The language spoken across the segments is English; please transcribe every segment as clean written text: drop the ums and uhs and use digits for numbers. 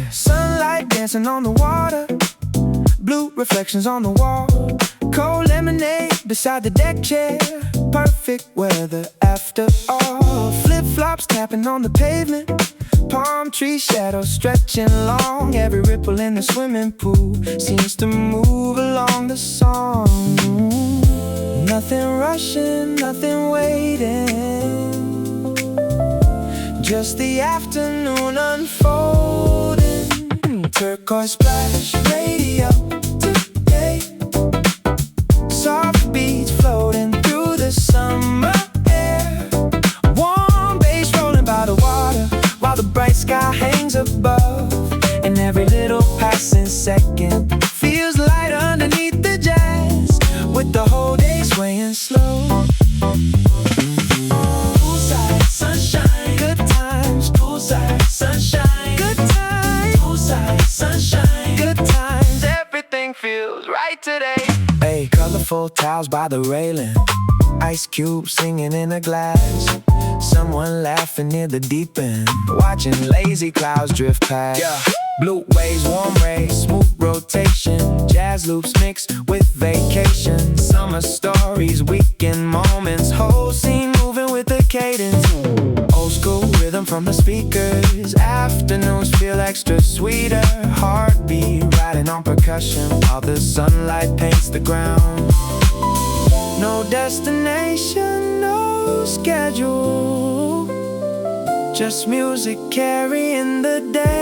Sunlight dancing on the water, blue reflections on the wall, cold lemonade beside the deck chair, perfect weather after all. Flip-flops tapping on the pavement, palm tree shadows stretching long. Every ripple in the swimming pool seems to move along the song. Nothing rushing, nothing waiting, just the afternoon unfolding. Turquoise splash radio today, soft beats floating through the summer air, warm bass rolling by the water while the bright sky hangs above, and every little passing second feels light underneath the jazz, with the whole day swaying slow. Poolside sunshine, good times. Poolside sunshine, good times. Poolside sunshine, good times. Everything feels right today. Hey, colorful towels by the railing, ice cubes singing in a glass, someone laughing near the deep end, watching lazy clouds drift past. Yeah. Blue waves, warm rays, smooth rotation, jazz loops mixed with vacation, summer stories, weekend moments, whole scene moving with the cadence. Old school rhythm from the speakers, afternoons feel extra sweeter, heartbeat riding on percussion while the sunlight paints the ground. No destination, no schedule, just music carrying the day.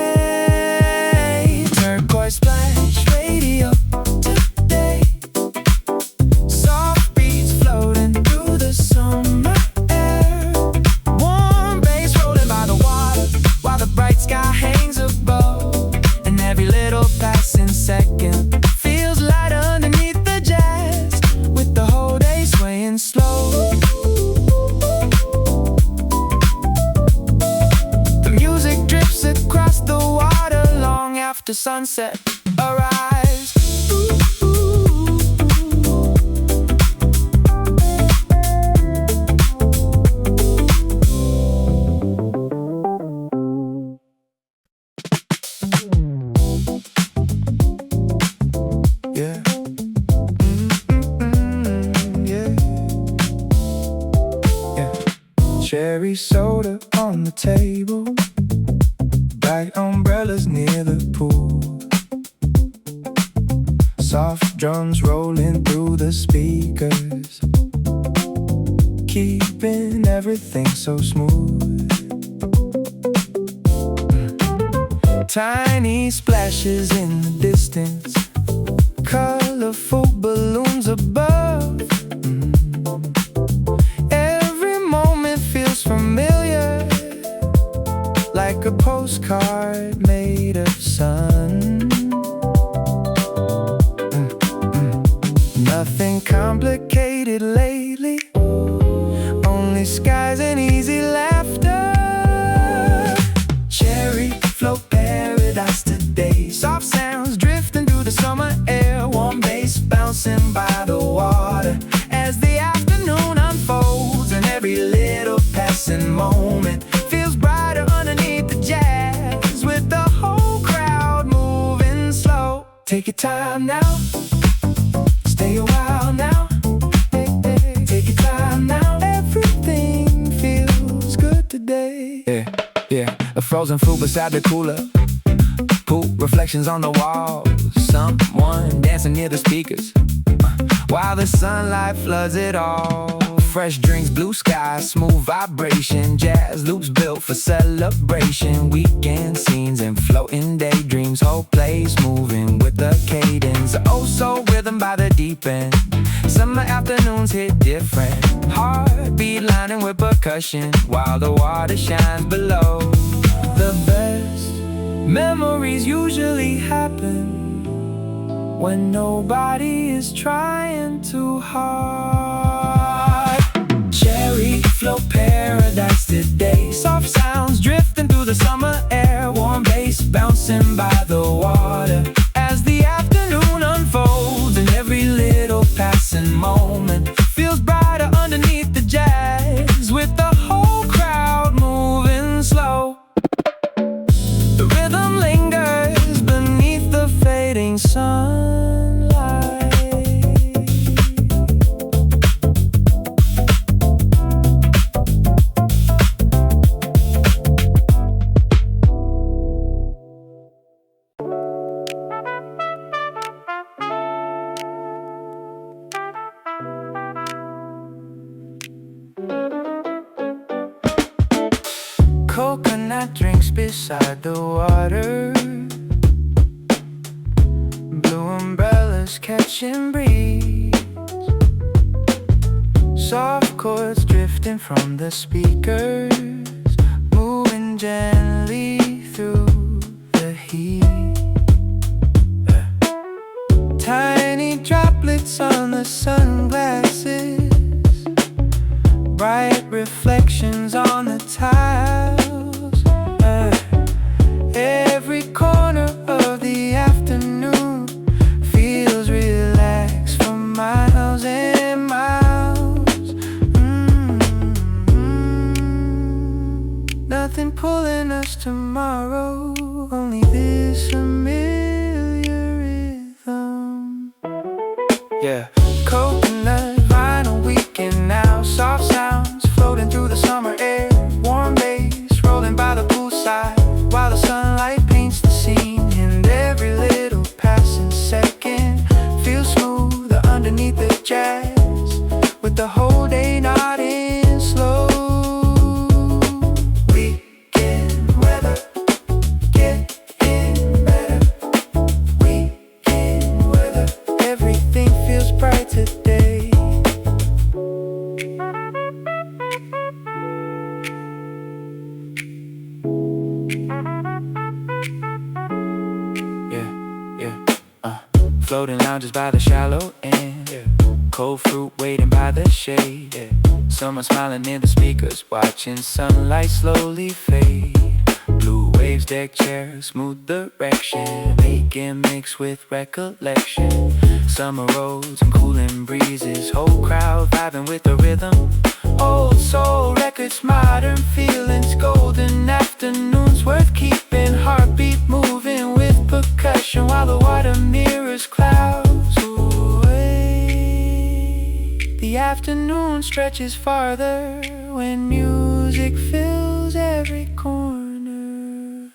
Turquoise splash radio today, soft beats floating through the summer air, warm bass rolling by the water while the bright sky hangs above, and every little passing second feels light underneath the jazz, with the whole day swaying slow. The music drifts across the water long after sunset arrives. Yeah. Cherry soda on the table, bright umbrellas near the pool, soft drums rolling through the speakers, keeping everything so smooth. Tiny splashes in the distance, colorful balloons above. Every moment feels familiar, like a postcard made of sun. Nothing complicated lately, only skies and easy laughter. Cherry float paradise today, soft sounds drifting through the summer air, warm bass bouncing by the water as the afternoon unfolds, and every little passing moment feels brighter underneath the jazz, with the whole crowd moving slow. Take your time now, stay a while now, hey, hey. Take your time now, everything feels good today. Yeah, a frozen fruit beside the cooler, pool reflections on the walls, someone dancing near the speakers, while the sunlight floods it all. Fresh drinks, blue skies, smooth vibration, jazz loops built for celebration, weekend scenes and floating daydreams, whole place moving with the cadence. Oh, so rhythm by the deep end, summer afternoons hit different, heartbeat lining with percussion while the water shines below. The best memories usually happen when nobody is trying too hard. Cherry float paradise today, soft sounds drifting through the summer air, warm bass bouncing by the water as the afternoon unfolds, and green sunlight. Coconut drinks beside the water, blue umbrellas catching breeze, soft chords drifting from the speakers, moving gently through the heat. Tiny droplets on the sunglasses, bright reflections on the tiles. Every corner of the afternoon feels relaxed for miles and miles. Nothing pulling us tomorrow, only this familiar rhythm. Yeah, coconut vinyl weekend now, soft sounds floating through the summer air, warm bass rolling by the poolside while the sunlight paints the scene. And every little passing second feels smoother underneath the jazz, with the whole day nodding slow. Weekend weather getting better. Weekend weather, everything feels bright today. Floating lounges by the shallow end, cold fruit waiting by the shade, someone smiling near the speakers, watching sunlight slowly fade. Blue waves, deck chairs, smooth direction, making mix with recollection. Summer roads and cooling breezes, whole crowd vibing with the rhythm. Old soul records, modern feelings, golden afternoons worth keeping. Heartbeat moving with percussion while the water mirrors clouds away. The afternoon stretches farther when music fills every corner.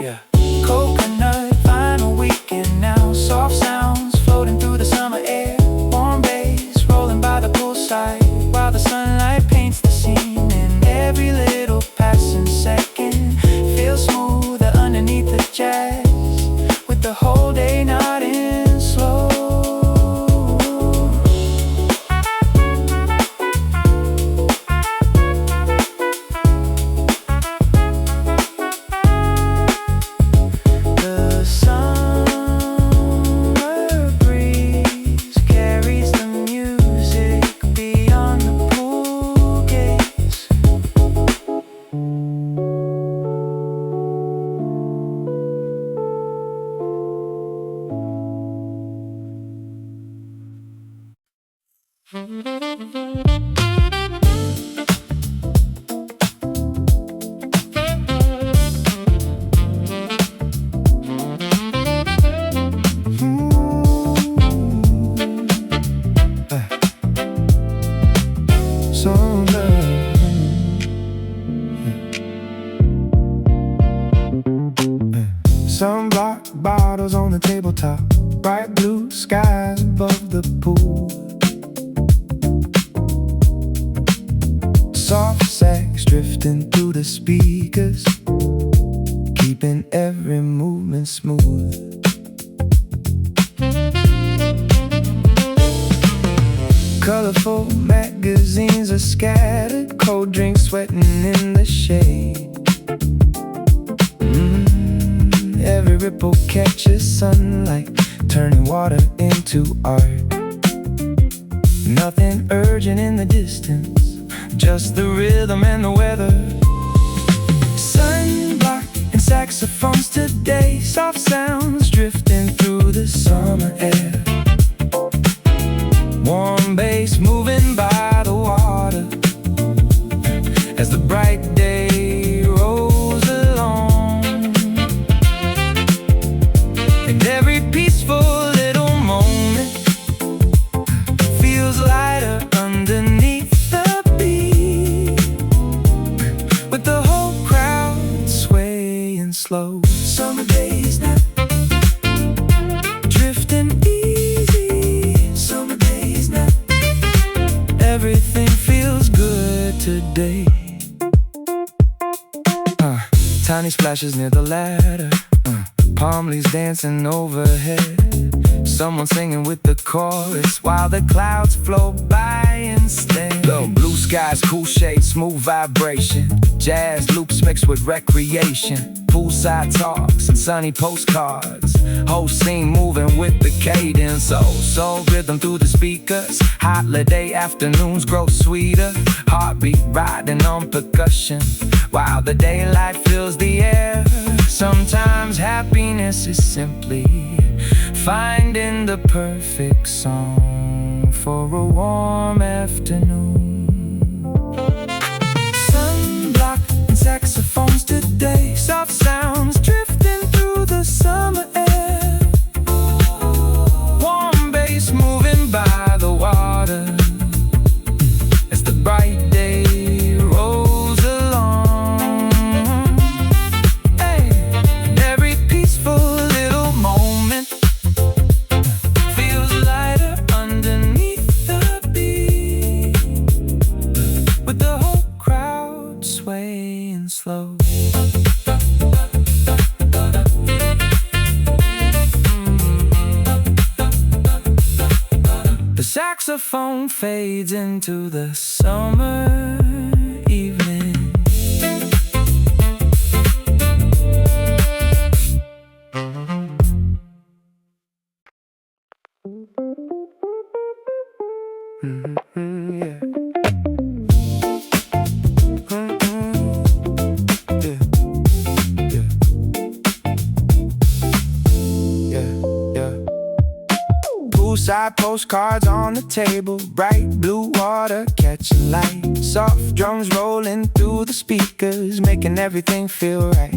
Yeah, coconut vinyl weekend now, soft sounds floating through the summer air, warm bass rolling by the poolside while the sunlight paints the scene. And every little passing second feels smoother underneath the jazz, with the whole day nodding slow. The summer breeze carries the music beyond the pool gates. Sunblock bottles on the tabletop, bright blue skies above the pool. Soft sax drifting through the speakers, keeping every movement smooth. Colorful magazines are scattered, cold drinks sweating in the shade. Every ripple catches sunlight, turning water into art. Nothing urgent in the distance, just the rhythm and the weather. Sunblock and saxophones today, soft sounds drifting through the summer air. Warm bass moving by the water as the bright day rolls along. And every Sunny splashes near the ladder, palm leaves dancing overhead. Someone singing with the chorus while the clouds float by instead. Low blue skies, cool shades, smooth vibration. Jazz loops mixed with recreation. Poolside talks and sunny postcards. Whole scene moving with the cadence. Soul rhythm through the speakers. Holiday afternoons grow sweeter. Heartbeat riding on percussion while the daylight fills the air. Sometimes happiness is simply finding the perfect song for a warm afternoon. Sunblock and saxophones today. Soft sounds drifting through the summer air. Warm bass moving by the water as the bright day rolls along. Hey, and every peaceful little moment feels lighter underneath the beat, with the whole crowd swaying slow. The saxophone fades into the summer evening. Yeah. Poolside postcards on the table, bright blue water catching light. Soft drums rolling through the speakers, making everything feel right.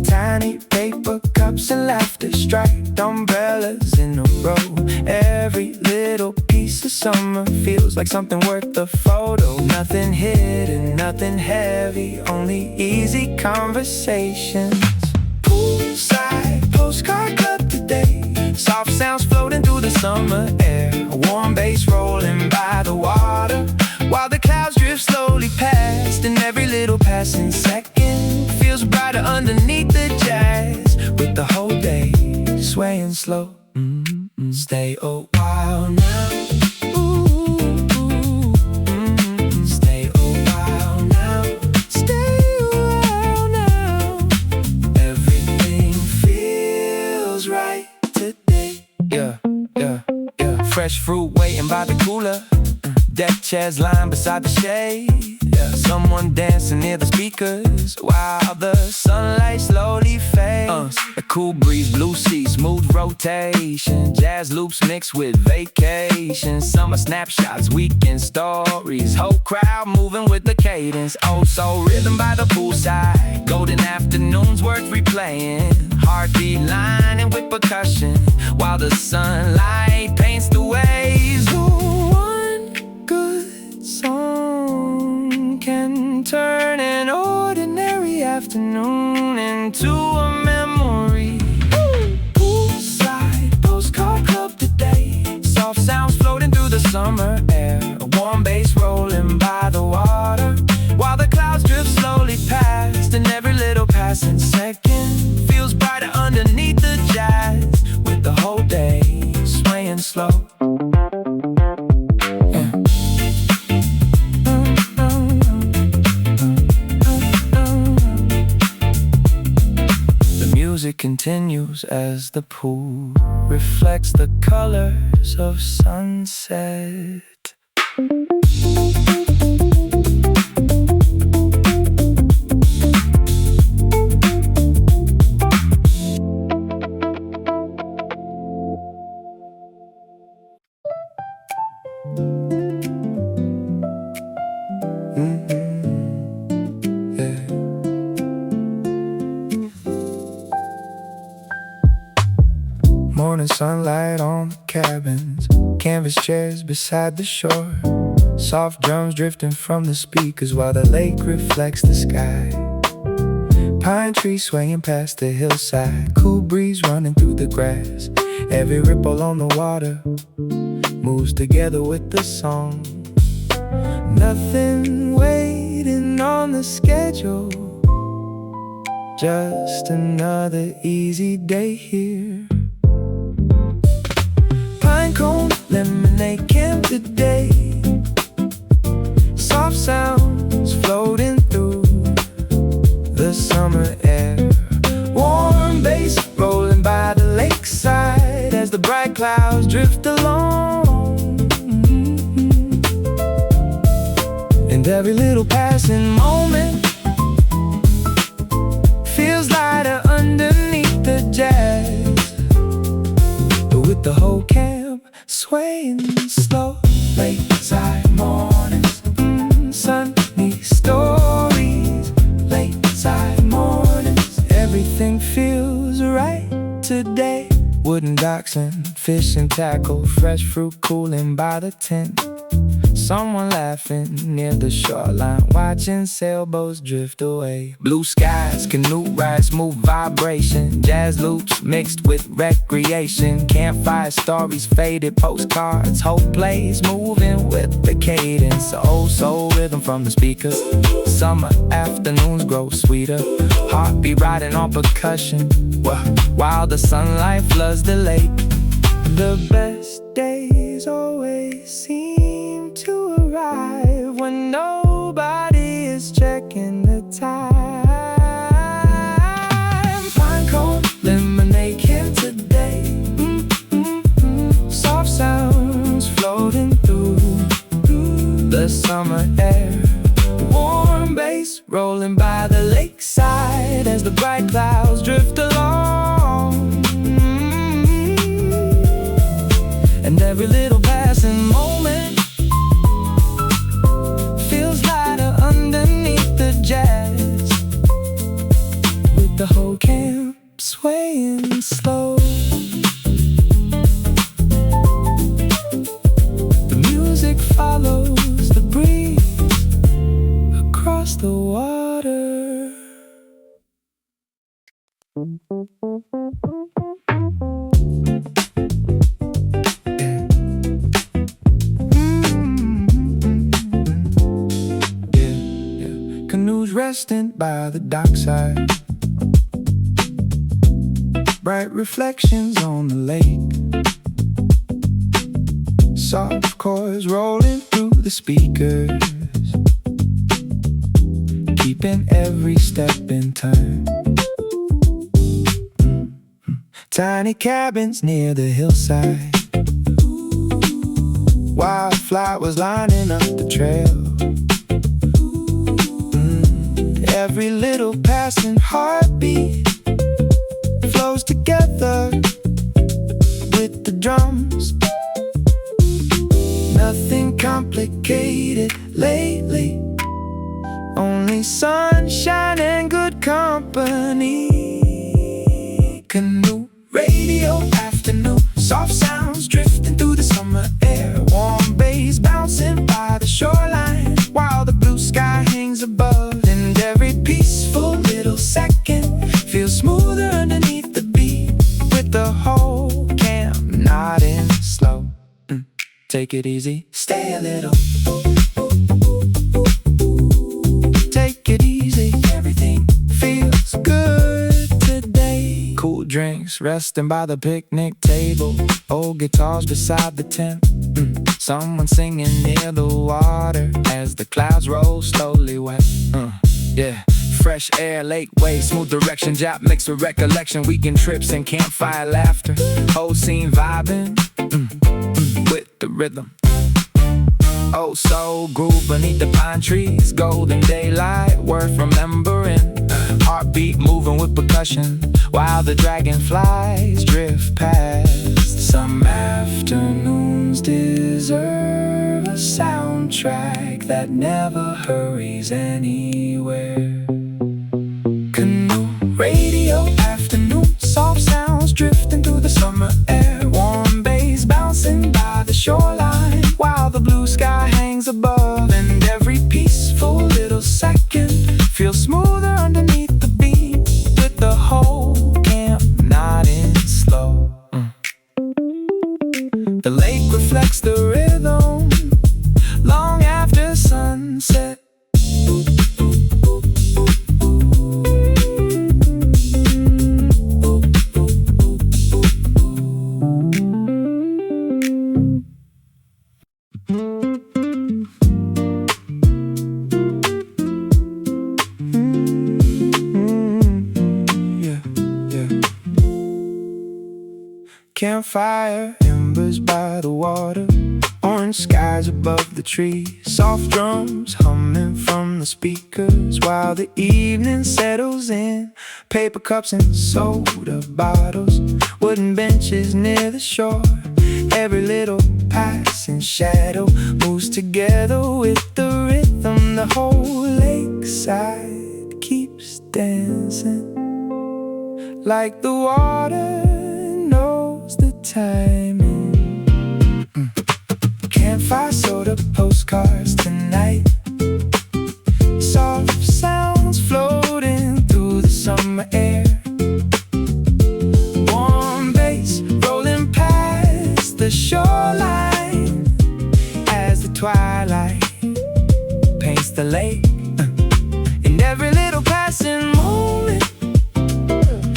Tiny paper cups and laughter, striped umbrellas in a row. Every little piece of summer feels like something worth the photo. Nothing hidden, nothing heavy, only easy conversations. Poolside postcard club today. Soft sounds floating through the summer air. A warm bass rolling by the water while the clouds drift slowly past. And every little passing second feels brighter underneath the jazz, with the whole day swaying slow. Stay a while now. Stay a while now. Stay a while now. Everything feels right today. Yeah. Fresh fruit waiting by the cooler. Deck chairs lined beside the shade. Yeah. Someone dancing near the speakers while the sunlight slowly fades. A cool breeze, blue sea, smooth rotation. Jazz loops mixed with vacation. Summer snapshots, weekend stories. Whole crowd moving with the cadence. Old soul rhythm by the poolside. Golden afternoons worth replaying. Heartbeat lining with percussion while the sunlight paints the waves. One good song can turn an ordinary afternoon into a memory. Poolside postcard club today. Soft sounds floating through the summer air. A warm bass rolling by the water while the clouds drift slowly past. And every little passing second feels brighter underneath the jazz, with the whole day swaying slow. The music continues as the pool reflects the colors of sunset. Morning sunlight on the cabins, canvas chairs beside the shore. Soft drums drifting from the speakers while the lake reflects the sky. Pine trees swaying past the hillside, cool breeze running through the grass. Every ripple on the water moves together with the song. Nothing waiting on the schedule, Just another easy day here. Pinecone, lemonade camp today. Soft sounds floating through the summer air. Warm bass rolling by the lakeside as the bright clouds drift along. And every little passing moment feels lighter underneath the jazz, with the whole camp swaying slow. Lakeside mornings, sunny stories. Lakeside mornings, everything feels right today. Wooden docks and fishing tackle, fresh fruit cooling by the tent. Someone laughing near the shoreline, watching sailboats drift away. Blue skies, canoe rides, smooth vibration. Jazz loops mixed with recreation. Campfire stories, faded postcards. Hope plays, moving with the cadence. Old soul rhythm from the speakers. Summer afternoons grow sweeter. Heartbeat riding on percussion, while the sunlight floods the lake. The best days always seem to arrive when nobody is checking the time. Pinecone, lemonade camp today. Soft sounds floating through the summer air. Warm bass rolling by the lakeside as the bright clouds drift along. And every little passing moment feels lighter underneath the jazz, with the whole camp swaying slow. The music follows the breeze across the water. Canoes resting by the dockside. Bright reflections on the lake. Soft chords rolling through the speakers, keeping every step in time. Tiny cabins near the hillside. Wildflowers lining up the trail. Every little passing heartbeat flows together with the drums. Nothing complicated lately, only sunshine and good company. Canoe radio afternoon, soft sounds drifting through the summer air. Warm bass bouncing by the shoreline, while the blue sky hangs above. And every peaceful little second feels smoother underneath the beat, with the whole camp nodding slow. Take it easy, stay a little. Take it easy, everything feels good today. Cool drinks resting by the picnic table. Old guitars beside the tent. Someone singing near the water as the clouds roll slowly wet. Yeah, fresh air, lake waves, smooth direction, jap mixed with recollection, weekend trips and campfire laughter. Whole scene vibing with the rhythm. Oh, so groove beneath the pine trees, golden daylight worth remembering. Heartbeat moving with percussion, while the dragonflies drift past. Some afternoons deserve a soundtrack that never hurries anywhere. Canoe radio afternoon, soft sounds drifting through the summer air. Warm bass bouncing by the shoreline, while the blue sky hangs above. And every peaceful little second feels smoother underneath the beat, with the whole camp nodding slow. The lake reflects the rhythm long after sunset. campfire, embers by the water, orange skies above the trees, soft drums humming from the speakers while the evening settles in. Paper cups and soda bottles, wooden benches near the shore. Every little passing shadow moves together with the rhythm. The whole lakeside keeps dancing like the water knows the timing. Campfire, soda, postcards tonight. Soft sounds floating through the summer air. Warm bass rolling past the shoreline as the twilight paints the lake. And every little passing moment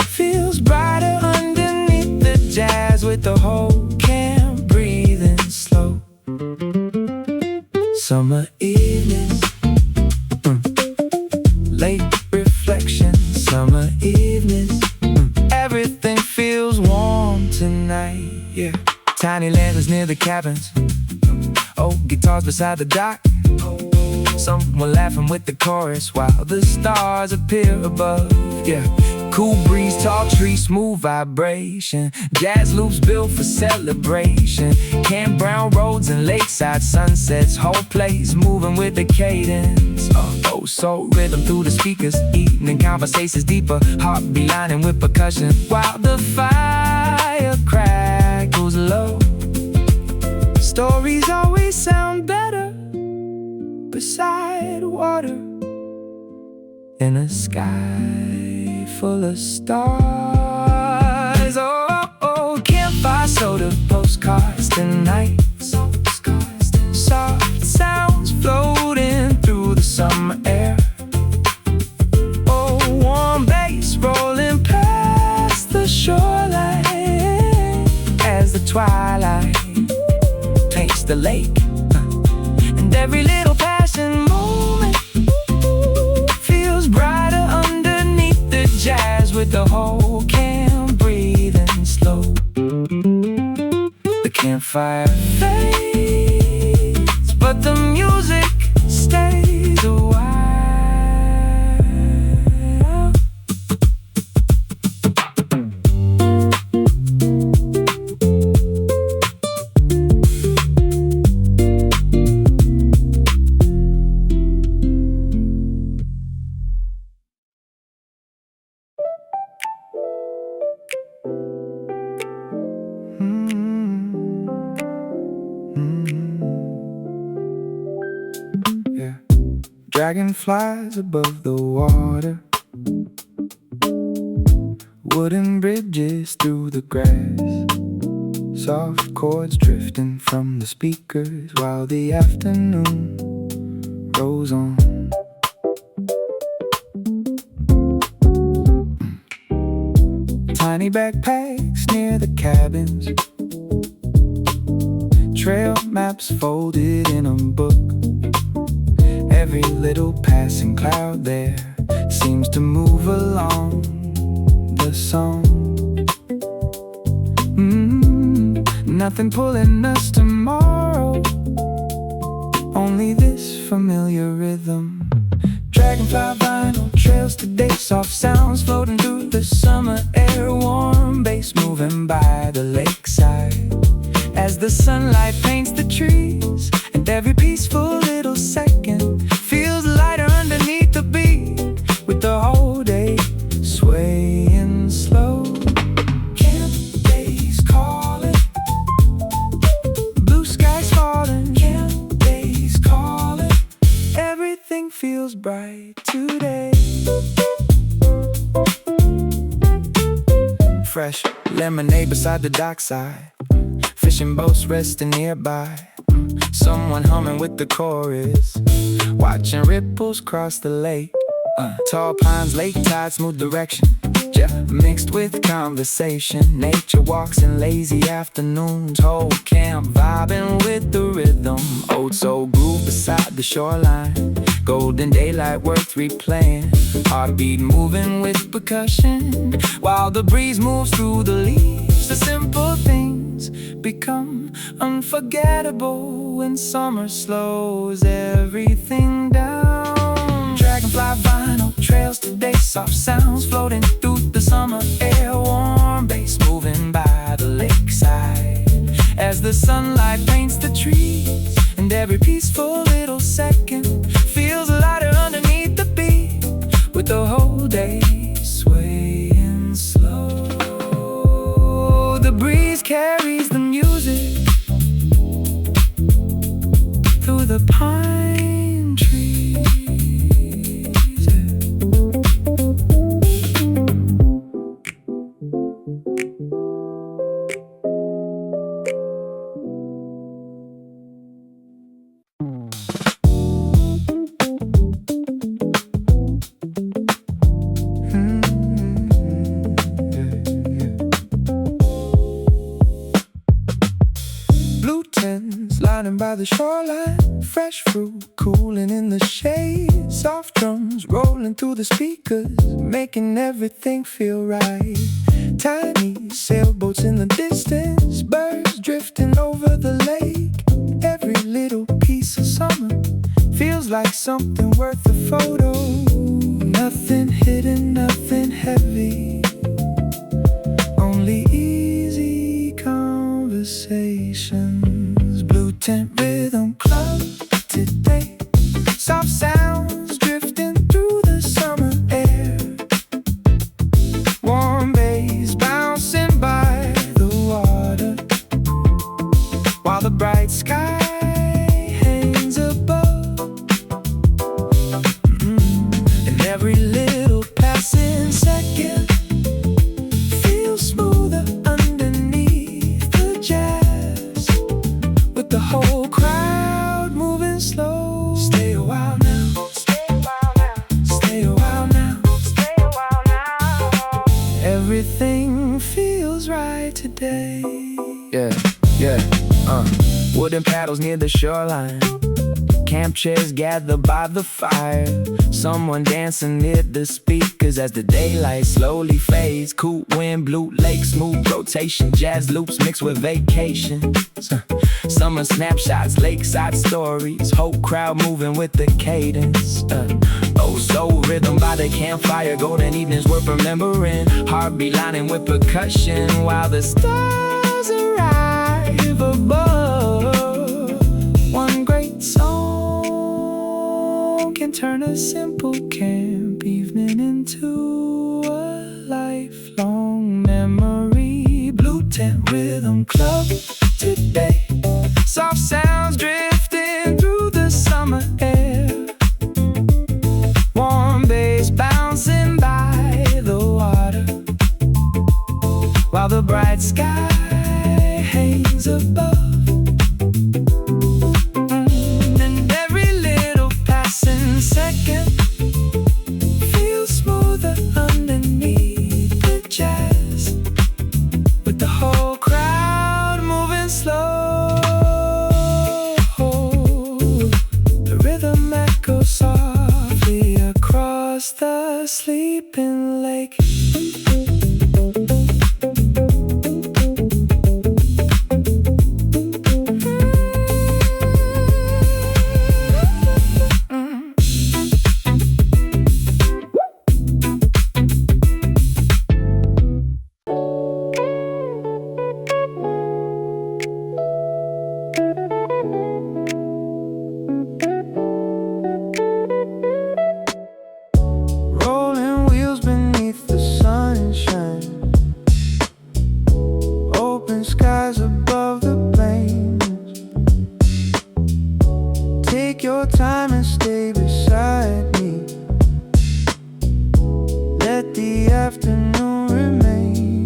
feels brighter underneath the jazz, with the whole camp breathing slow. Summer evenings, late reflections. Summer evenings, everything feels warm tonight, yeah. Tiny lanterns near the cabins, old guitars beside the dock. Someone laughing with the chorus while the stars appear above, yeah. Cool breeze, tall trees, smooth vibration. Jazz loops built for celebration. Camp brown roads and lakeside sunsets. Whole place moving with the cadence. Oh, soul rhythm through the speakers. Evening conversations deeper. Heartbeat lining with percussion while the fire crackles low. Stories always sound better beside water in a sky full of stars. Oh, campfire, soda, postcards tonight. Soft sounds floating through the summer air. Oh, warm bass rolling past the shoreline as the twilight paints the lake. And every little passing moment feels brighter underneath the jazz, with the whole camp breathing slow. The campfire fades, but the music stays a while. Dragonflies above the water, wooden bridges through the grass, soft chords drifting from the speakers while the afternoon rolls on. Tiny backpacks near the cabins, trail maps folded in a book. Every little passing cloud there seems to move along the song. Nothing pulling us tomorrow, only this familiar rhythm. Dragonfly vinyl trails today, soft sounds floating through the summer air. Warm bass moving by the lakeside as the sunlight paints the trees. And every peaceful little second feels lighter underneath the beat, with the whole day swaying slow. Camp days calling, blue skies falling. Camp days calling, everything feels bright today. Fresh lemonade beside the dockside, fishing boats resting nearby. Someone humming with the chorus, watching ripples cross the lake. Tall pines, lake tide, smooth direction, yeah, mixed with conversation. Nature walks in lazy afternoons, whole camp vibing with the rhythm. Old soul groove beside the shoreline, golden daylight worth replaying. Heartbeat moving with percussion while the breeze moves through the leaves. A simple thing become unforgettable when summer slows everything down. Dragonfly vinyl trails today, soft sounds floating through the summer air. Warm bass moving by the lakeside as the sunlight paints the trees, and every peaceful little second feels lighter underneath the beat, with the whole day swaying slow. The breeze carries the music through the pine trees. Lining by the shoreline, fresh fruit cooling in the shade. Soft drums rolling through the speakers, making everything feel right. Tiny sailboats in the distance, birds drifting over the lake. Every little piece of summer feels like something worth a photo. Nothing hidden, nothing heavy, only easy conversations. Blue tent rhythm club today, soft sounds drifting through the summer air. Warm bass bouncing by the water, while the bright sky hangs above. And every little passing second feels smoother underneath the jazz, with the whole crowd moving slow. Stay a while now, stay a while now, stay a while now, stay a while now. Everything feels right today. Wooden paddles near the shoreline, camp chairs gather by the fire. Someone dancing near the speakers as the daylight slowly fades. Cool wind, blue lake, smooth rotation, jazz loops mixed with vacation. Summer snapshots, lakeside stories, whole crowd moving with the cadence. Oh, soul rhythm by the campfire, golden evenings worth remembering. Heartbeat lining with percussion while the stars arrive above. One great song can turn a simple camp evening into a lifelong memory. Blue tent rhythm club today, soft sounds drifting through the summer air. Warm bass bouncing by the water, while the bright sky hangs above. And every little passing second feels smoother underneath the jazz, with the whole crowd moving slow. The rhythm echoes softly across the sleeping lake. Rolling wheels beneath the sunshine, open skies above the plains. Take your time and stay beside me. Let the afternoon remain.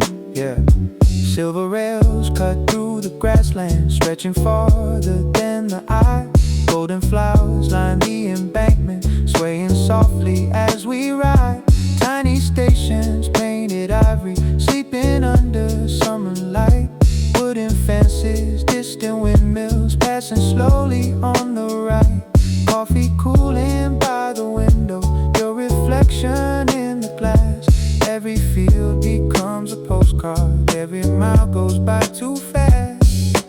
Silver rails cut through the grassland, stretching farther than the eye. Golden flowers line the embankment, swaying softly as we ride. Tiny stations painted ivory, sleeping under summer light. Wooden fences, distant windmills, passing slowly on the right. Coffee cooling by the window, your reflection in the glass. Every field becomes a postcard, every mile goes by too fast.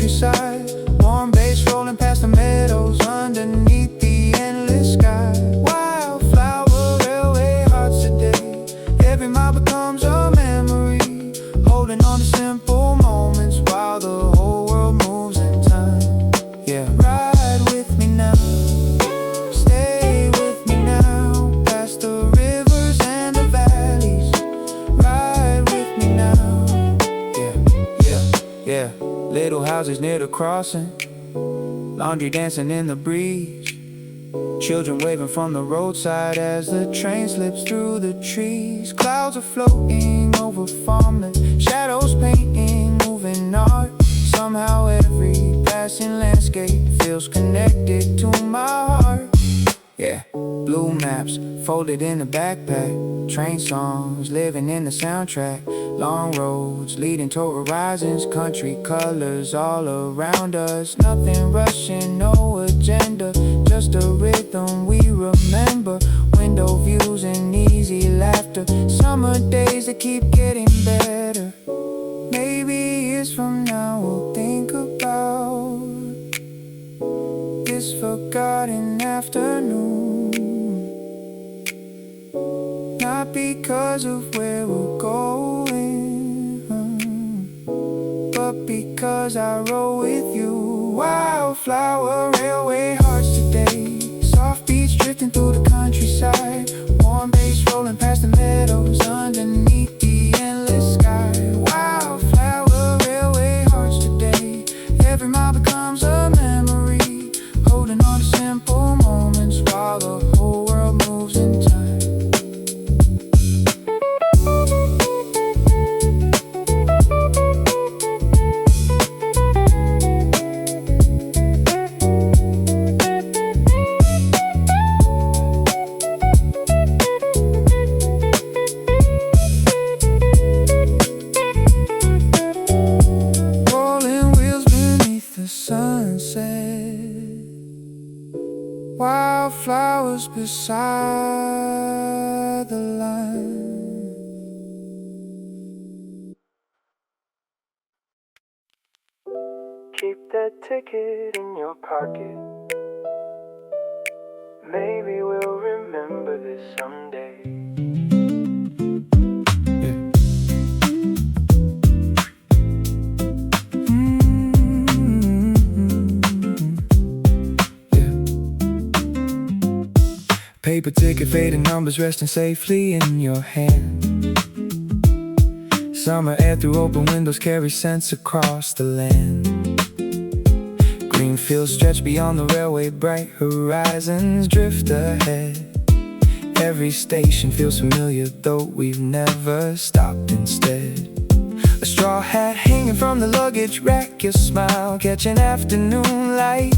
countryside. Warm bass rolling past the meadows underneath the endless sky. Wildflower, railway hearts today. Every mile becomes a memory, holding on to simple moments while the whole world moves in time. Yeah, ride with me now, stay with me now, past the rivers and the valleys. Ride with me now. Yeah, little houses near the crossing, laundry dancing in the breeze, children waving from the roadside as the train slips through the trees. Clouds are floating over farmland, shadows painting moving art. Somehow every passing landscape feels connected to my heart. Yeah, blue maps folded in a backpack, train songs living in the soundtrack. Long roads leading toward horizons, country colors all around us. Nothing rushing, no agenda, just a rhythm we remember. Window views and easy laughter, summer days that keep getting better. Maybe years from now we'll think about this forgotten afternoon. Not because of where we're going, but because I roll with you. Wildflower, railway hearts today. Soft beats drifting through the countryside. Warm bass rolling past the meadows underneath the endless sky. Wildflower, railway hearts today. Every mile becomes a memory, holding on to simple moments while the whole world moves in time. Wildflowers beside the line. Keep that ticket in your pocket. Maybe we'll remember this someday. Paper ticket, fading numbers resting safely in your hand. Summer air through open windows carries scents across the land. Green fields stretch beyond the railway, bright horizons drift ahead. Every station feels familiar, though we've never stopped instead. A straw hat hanging from the luggage rack, your smile catching afternoon light.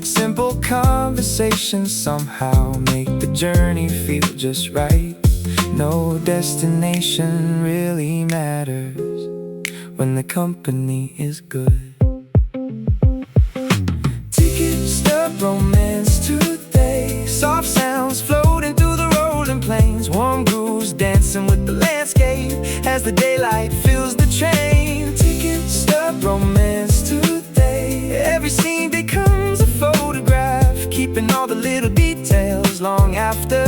Simple conversations somehow make the journey feel just right. No destination really matters when the company is good. Ticket stub, romance today. Soft sounds floating through the rolling plains. Warm grooves dancing with the landscape as the daylight fills the train. Ticket stub, romance today. Every scene becomes a photograph, keeping all the little details long after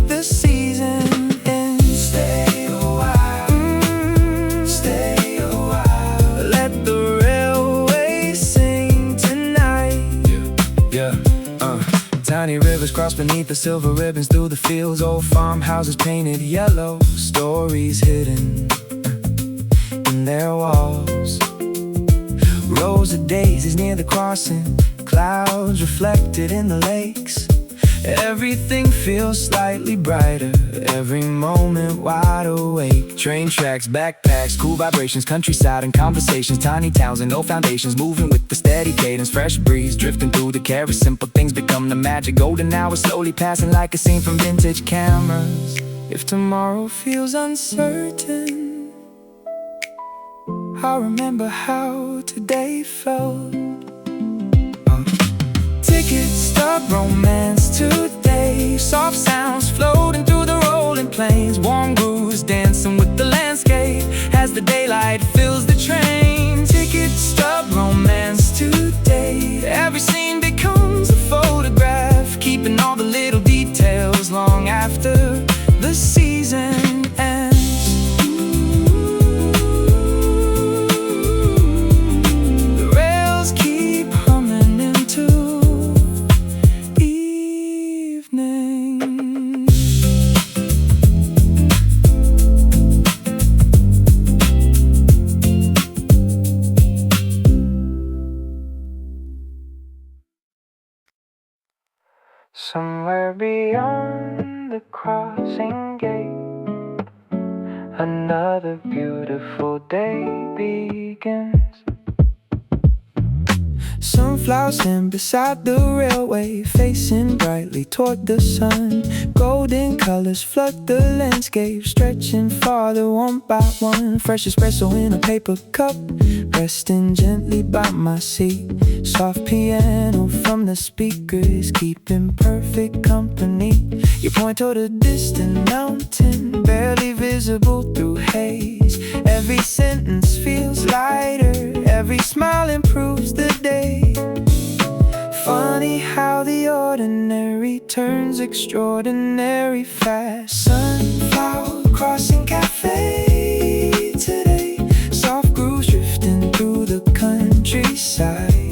the season ends. Stay a while, stay a while. Let the railway sing tonight. Tiny rivers cross beneath the silver ribbons through the fields. Old farmhouses painted yellow, stories hidden in their walls. Rows of daisies near the crossing, clouds reflected in the lakes. Everything feels slightly brighter, every moment wide awake. Train tracks, backpacks, cool vibrations, countryside and conversations. Tiny towns and no foundations, moving with the steady cadence. Fresh breeze drifting through the carriage, simple things become the magic. Golden hours slowly passing like a scene from vintage cameras. If tomorrow feels uncertain, I'll remember how today felt. Ticket stub, romance today. Soft sounds floating through the rolling plains. Warm grooves dancing with the landscape as the daylight fills the train. Ticket stub, romance Somewhere beyond the crossing gate, another beautiful day begins. Sunflowers stand beside the railway, facing brightly toward the sun. Golden colors flood the landscape, stretching farther one by one. Fresh espresso in a paper cup, resting gently by my seat. Soft piano from the speakers, keeping perfect company. You point toward a distant mountain, barely visible through haze. Every sentence feels lighter, every smile improves the day. Funny how the ordinary turns extraordinary fast. Sunflower crossing cafe today, soft grooves drifting through the countryside.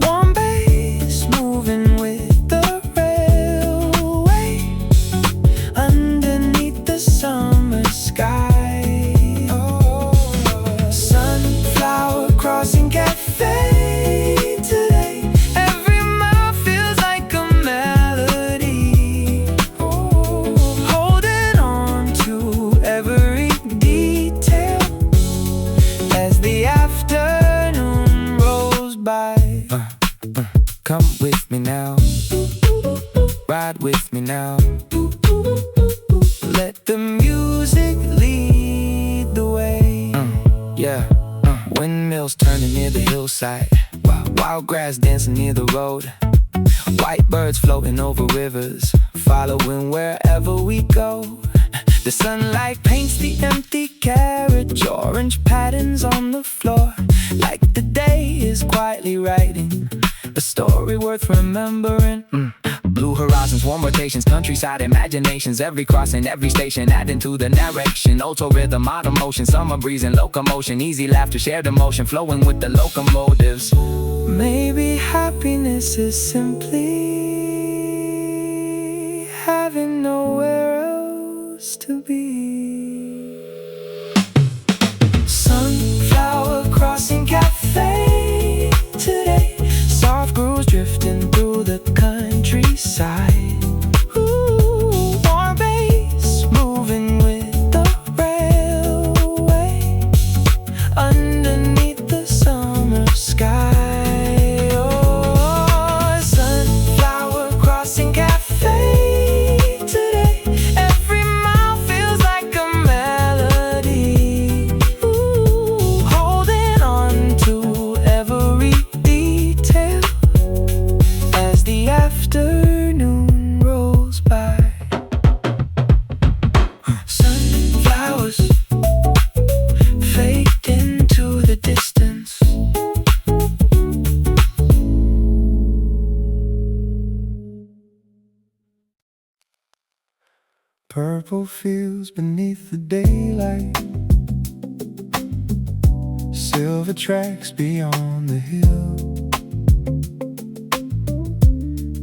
Warm bass moving with the railway, underneath the summer sky. Oh, sunflower crossing cafe. Come with me now, ride with me now. Let the music lead the way. Windmills turning near the hillside, wild grass dancing near the road. White birds floating over rivers, following wherever we go. The sunlight paints the empty carriage, orange patterns on the floor, like the day is quietly writing a story worth remembering. Blue horizons, warm rotations, countryside imaginations. Every crossing, every station, adding to the narration. Auto rhythm, auto motion, summer breeze and locomotion. Easy laughter, shared emotion, flowing with the locomotives. Maybe happiness is simply having nowhere else to be. Sunflower crossing cafe today, soft grooves drifting through the countryside. Ooh, warm bass moving with the railway, underneath the summer sky. Oh, sunflower crossing cafe today. Every mile feels like a melody. Ooh, holding on to every detail as the afternoon rolls by. Sunflowers fade into the distance. Purple fields beneath the daylight, silver tracks beyond the hill.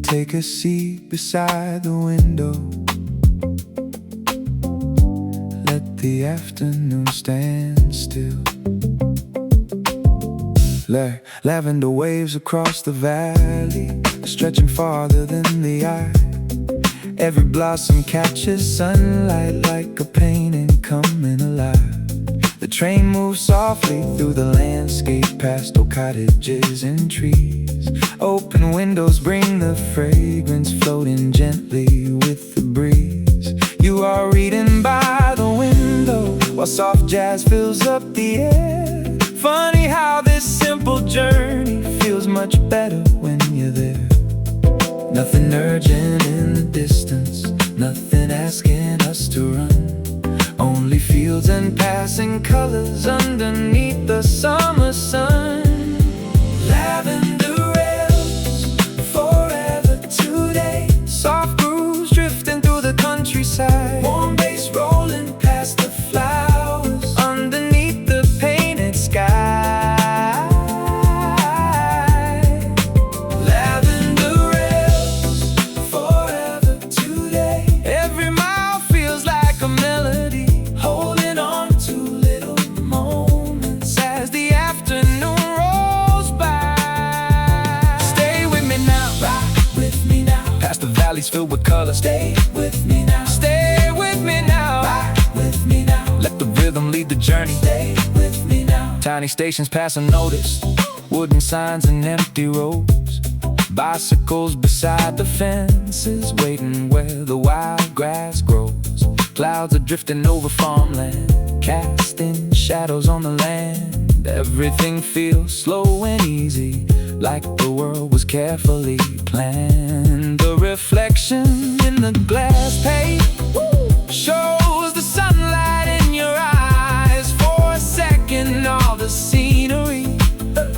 Take a seat beside the window, let the afternoon stand still. Lavender waves across the valley, stretching farther than the eye. Every blossom catches sunlight like a painting coming alive. The train moves softly through the landscape, past old cottages and trees. Open windows bring the fragrance, floating gently with the breeze. You are reading by the window while soft jazz fills up the air. Funny how this simple journey feels much better when you're there. Nothing urgent in the distance, nothing asking us to run. Only fields and passing colors underneath the summer sun. Lavender rails forever today, soft grooves drifting through the countryside. Warm bass rolling past the flowers underneath the painted sky. Lavender rails forever today. Every mile feels like a melody, holding on to little moments as the afternoon filled with color. Stay with me now. Stay with me now. Ride with me now. Let the rhythm lead the journey. Stay with me now. Tiny stations pass unnoticed, wooden signs and empty roads. Bicycles beside the fences, waiting where the wild grass grows. Clouds are drifting over farmland, casting shadows on the land. Everything feels slow and easy, like the world was carefully planned. The reflection in the glass pane shows the sunlight in your eyes. For a second, all the scenery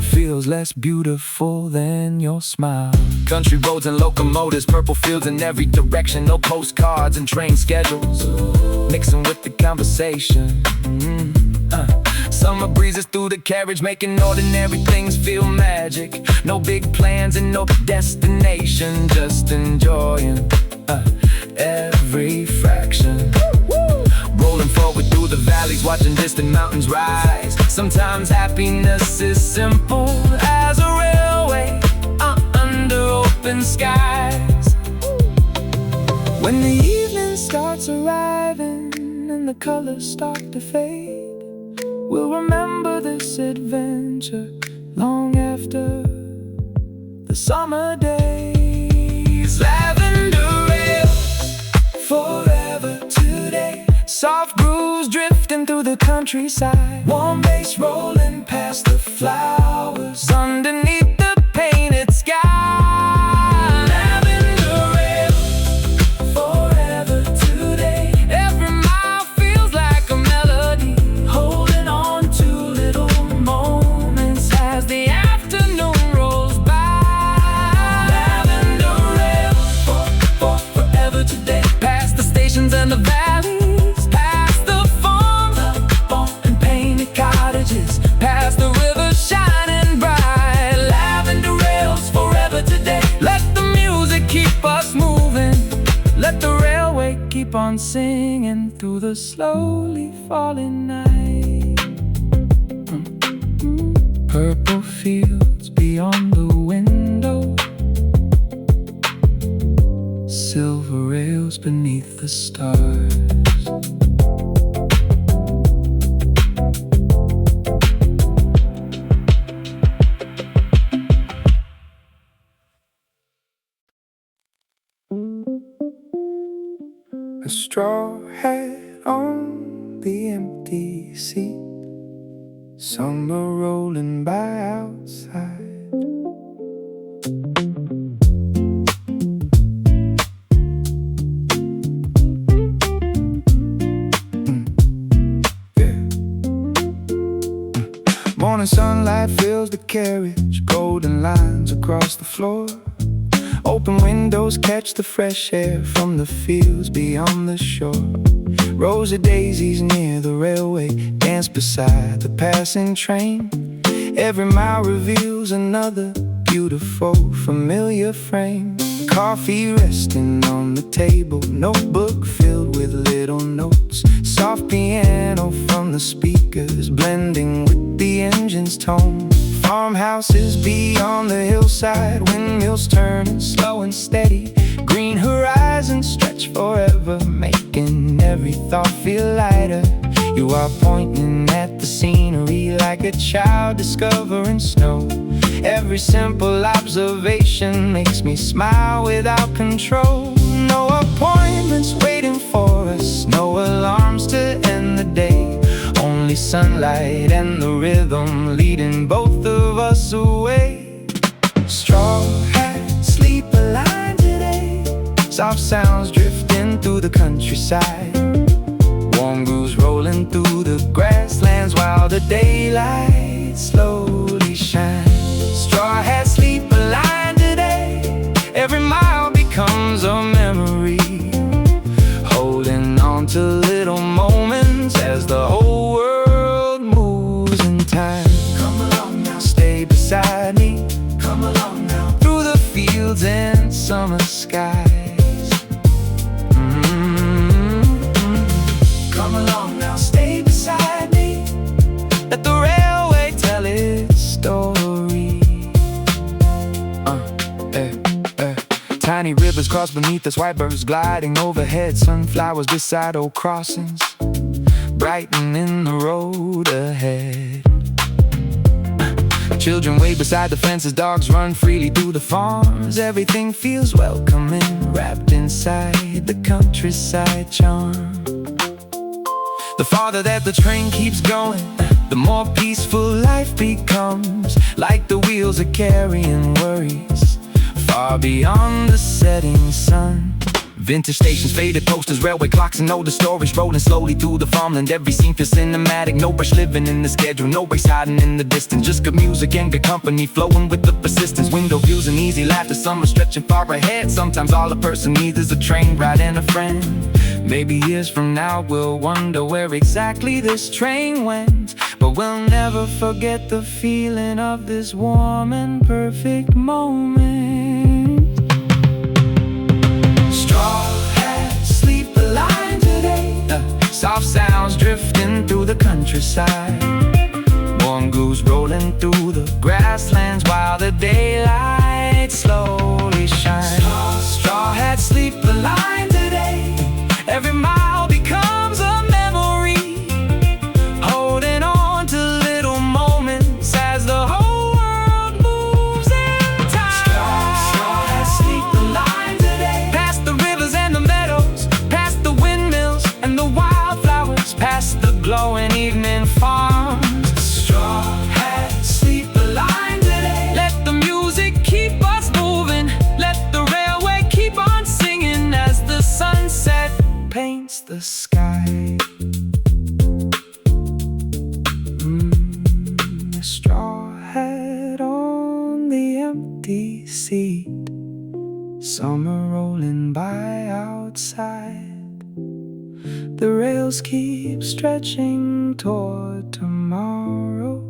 feels less beautiful than your smile. Country roads and locomotives, purple fields in every direction. No postcards and train schedules mixing with the conversation. Summer breezes through the carriage, making ordinary things feel magic. No big plans and no destination, just enjoying every fraction. Rolling forward through the valleys, watching distant mountains rise. Sometimes happiness is simple as a railway under open skies. When the evening starts arriving and the colors start to fade, we'll remember this adventure long after the summer days. Lavender rails forever today. Soft grooves drifting through the countryside. Warm bass rolling past the flowers underneath the painted sky. Lavender rails forever today. Every mile feels like a melody, holding on to little moments as the afternoon rolls by. Lavender rails forever today. Past the stations and the valleys, past the river shining bright. Lavender rails forever today. Let the music keep us moving. Let the railway keep on singing through the slowly falling night. Purple fields beyond the window, silver rails beneath the stars. A straw hat on the empty seat, summer rolling by outside. Morning sunlight fills the carriage, golden lines across the floor. Open windows catch the fresh air from the fields beyond the shore. Rows of daisies near the railway dance beside the passing train. Every mile reveals another beautiful, familiar frame. Coffee resting on the table, notebook filled with little notes. Soft piano from the speakers blending with the engine's tone. Farmhouses beyond the hillside, windmills turning slow and steady. Green horizons stretch forever, making every thought feel lighter. You are pointing at the scenery like a child discovering snow. Every simple observation makes me smile without control. No appointments waiting for us, no alarms to end the day. Only sunlight and the rhythm leading both of us away. Straw hat, sleep aligned today. Soft sounds drifting through the countryside. Warm grooves rolling through the grasslands while the daylight slowly shines. Straw hat, sleep aligned today. Every mile becomes a memory, holding on to little moments as the whole world moves in time. Come along now, stay beside me. Come along now, through the fields and summer skies. Come along now, stay beside me. Let the railway tell its story. Tiny rivers cross beneath us, white birds gliding overhead, sunflowers beside old crossings, brightening the road ahead. Children wait beside the fences, dogs run freely through the farms. Everything feels welcoming, wrapped inside the countryside charm. The farther that the train keeps going, the more peaceful life becomes. Like the wheels are carrying worries far beyond the setting sun. Vintage stations, faded posters, railway clocks and older stories rolling slowly through the farmland. Every scene feels cinematic, no rush living in the schedule, no race hiding in the distance. Just good music and good company flowing with the persistence. Window views and easy laughter, summer stretching far ahead. Sometimes all a person needs is a train ride and a friend. Maybe years from now we'll wonder where exactly this train went, but we'll never forget the feeling of this warm and perfect moment. Straw hats sleep aligned today, soft sounds drifting through the countryside. Warm goose rolling through the grasslands while the daylight slowly shines. Straw hats sleep aligned today, every mile becomes a memory, holding on to little moments as the whole world moves in time. Straw hats sleep aligned today, past the rivers and the meadows, past the windmills and the wildflowers, past the glowing evening farms. Straw hats sleep aligned today, let the music keep us moving, let the railway keep on singing as the sunset paints the sky. A straw hat on the empty seat, summer rolling by outside. The rails keep stretching toward tomorrow,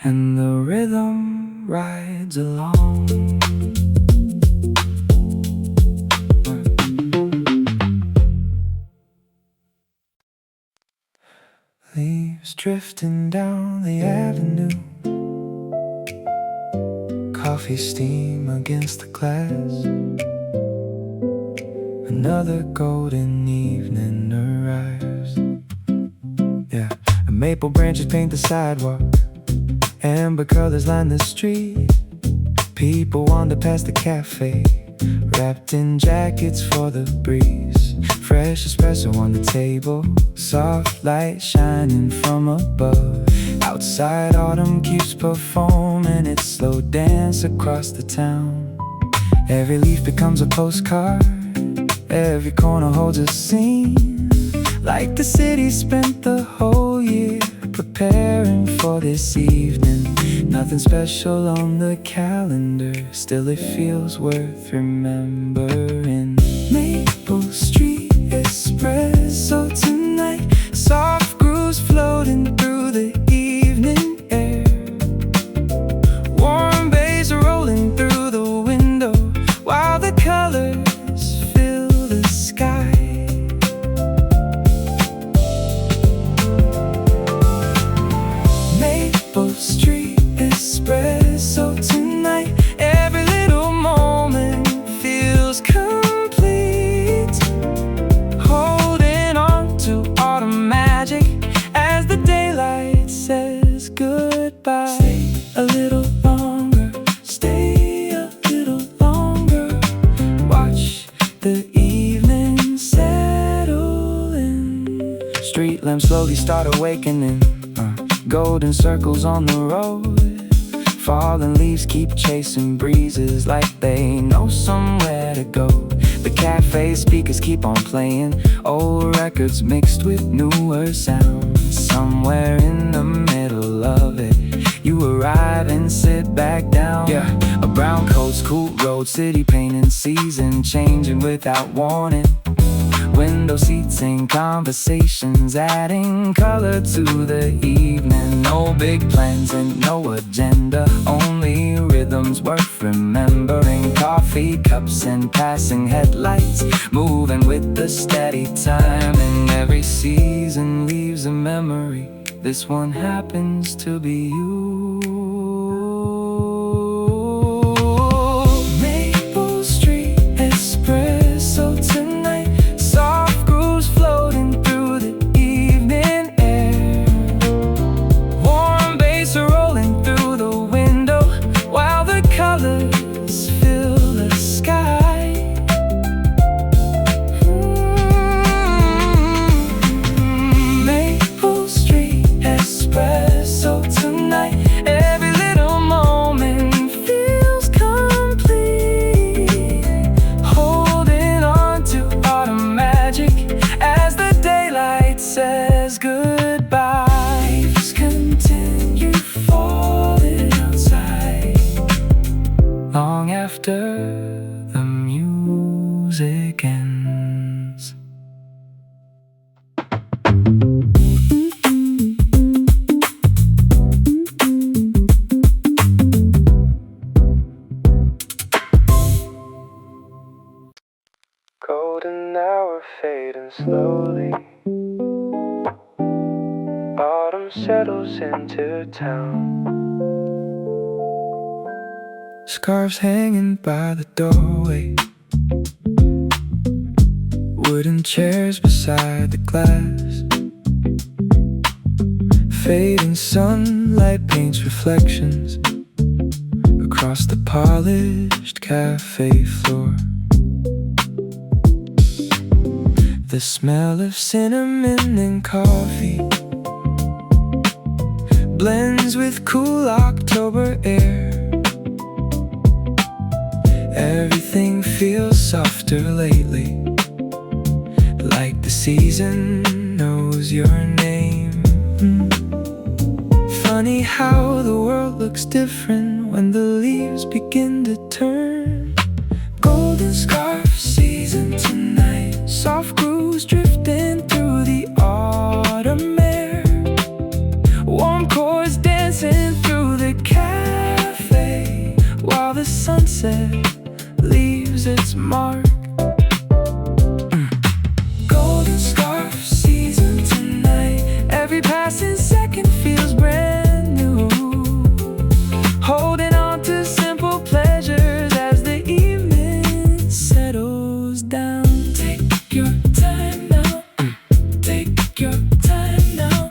and the rhythm rides along. Leaves drifting down the avenue, coffee steam against the glass. Another golden evening arrives. Yeah, and maple branches paint the sidewalk, amber colors line the street. People wander past the cafe, wrapped in jackets for the breeze. Fresh espresso on the table, soft light shining from above. Outside autumn keeps performing its slow dance across the town. Every leaf becomes a postcard, every corner holds a scene. Like the city spent the whole year preparing for this evening. Nothing special on the calendar, still it feels worth remembering. Maple Street espresso tonight, soft grooves floating through the evening air. Warm bass rolling through the window while the colors fill the sky. Maple Street espresso tonight, every little moment feels complete. Holding on to autumn magic as the daylight says goodbye. Stay a little longer, stay a little longer. Watch the evening settle in. Street lamps slowly start awakening, golden circles on the road. Fallen leaves keep chasing breezes like they know somewhere to go. The cafe speakers keep on playing old records mixed with newer sounds. Somewhere in the middle of it, you arrive and sit back down. Yeah, a brown coat's cool road, city painting season changing without warning. Window seats and conversations adding color to the evening. No big plans and no agenda, only rhythms worth remembering. Coffee cups and passing headlights, moving with the steady time. And every season leaves a memory, this one happens to be you. tonight. Every little moment feels complete. Holding on to autumn magic as the daylight says goodbye. Leaves continue falling outside long after the music ends. Golden hour fading slowly. Autumn settles into town. Scarves hanging by the doorway. Wooden chairs beside the glass. Fading sunlight paints reflections across the polished cafe floor. The smell of cinnamon and coffee blends with cool October air. Everything feels softer lately, like the season knows your name. Funny how the world looks different when the leaves begin to turn. Golden scarf season tonight. Soft grooves drifting through the autumn air. Warm chords dancing through the cafe while the sunset leaves its mark. Golden scarf season tonight. Every passing second feels brand new. Holding on to simple pleasures as the evening settles down. Take your time now. Take your time now.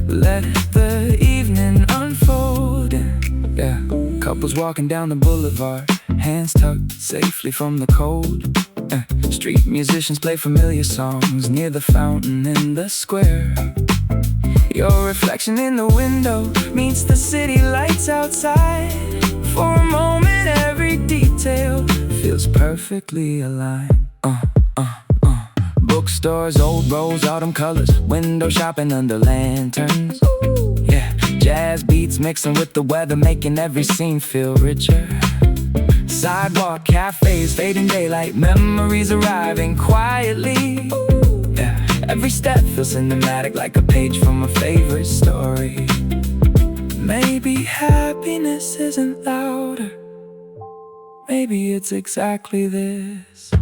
Let the evening unfold. Yeah, couples walking down the boulevard, hands tucked safely from the cold. Street musicians play familiar songs near the fountain in the square. Your reflection in the window meets the city lights outside. For a moment every detail feels perfectly aligned. Bookstores, old rose, autumn colors. Window shopping under lanterns. Yeah, jazz beats mixing with the weather, making every scene feel richer. Sidewalk cafes, fading daylight, memories arriving quietly. Yeah, every step feels cinematic, like a page from a favorite story. Maybe happiness isn't louder. Maybe it's exactly this.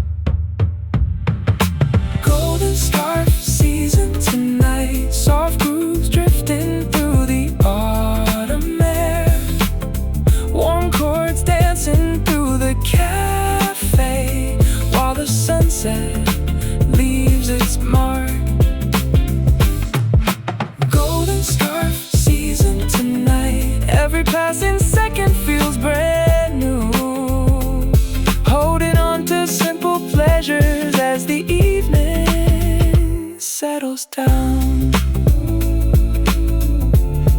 Golden scarf season tonight. Soft grooves drifting through the autumn air. Warm chords dancing through the cafe while the sunset leaves its mark. Golden scarf season tonight. Every passing second feels brand new. Holding on to simple pleasures as the evening settles down.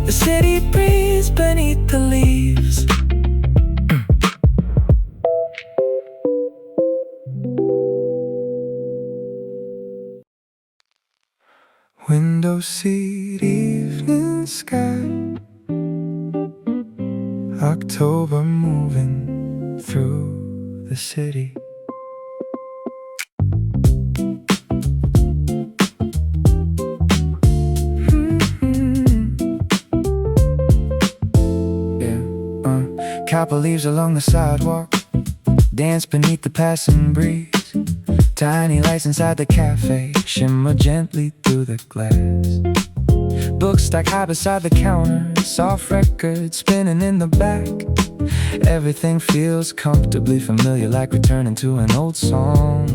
The city breeze beneath the leaves. Window seat, evening sky. October moving through the city. Copper leaves along the sidewalk, dance beneath the passing breeze. Tiny lights inside the cafe shimmer gently through the glass. Books stacked high beside the counter, soft records spinning in the back. Everything feels comfortably familiar, like returning to an old song.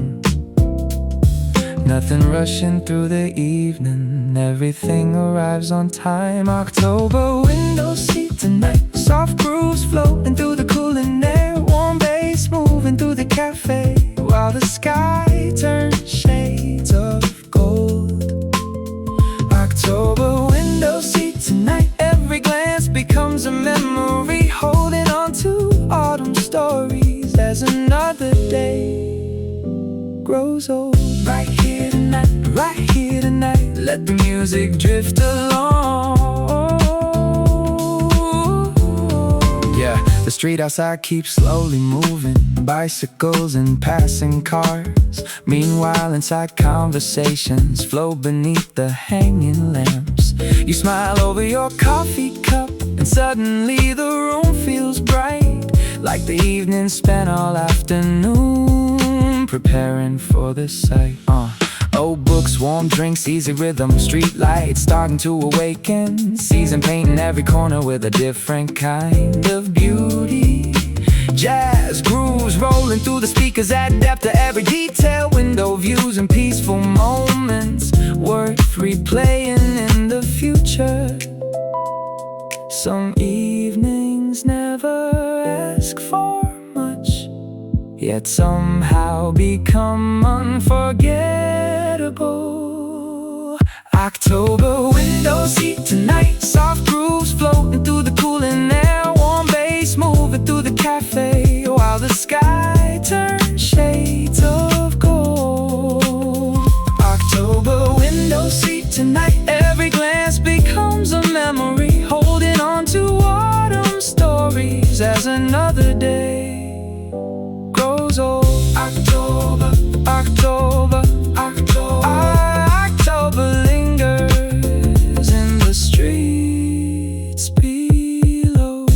Nothing rushing through the evening, everything arrives on time. October window seat tonight. Soft grooves floating through the cooling air. Warm bass moving through the cafe while the sky turns shades of gold. October window seat tonight. Every glance becomes becomes a memory, holding on to autumn stories as another day grows old. Right here tonight, right here tonight, let the music drift along. Yeah, the street outside keeps slowly moving, bicycles and passing cars. Meanwhile inside, conversations flow beneath the hanging lamps. You smile over your coffee cup and suddenly the room feels bright, like the evening spent all afternoon preparing for the sight. Old books, warm drinks, easy rhythm, street lights starting to awaken. Season painting every corner with a different kind of beauty. Jazz grooves rolling through the speakers, add depth to every detail. Window views and peaceful moments worth replaying in the future. Some evenings never ask for much, yet somehow become unforgettable. October window seat tonight, soft grooves floating through the cooling air. Warm bass moving through the cafe while the sky turns shades of gold. October window seat tonight, every glance becomes a memory, holding on to autumn stories as another day grows old. October, October, October, October lingers in the streets below.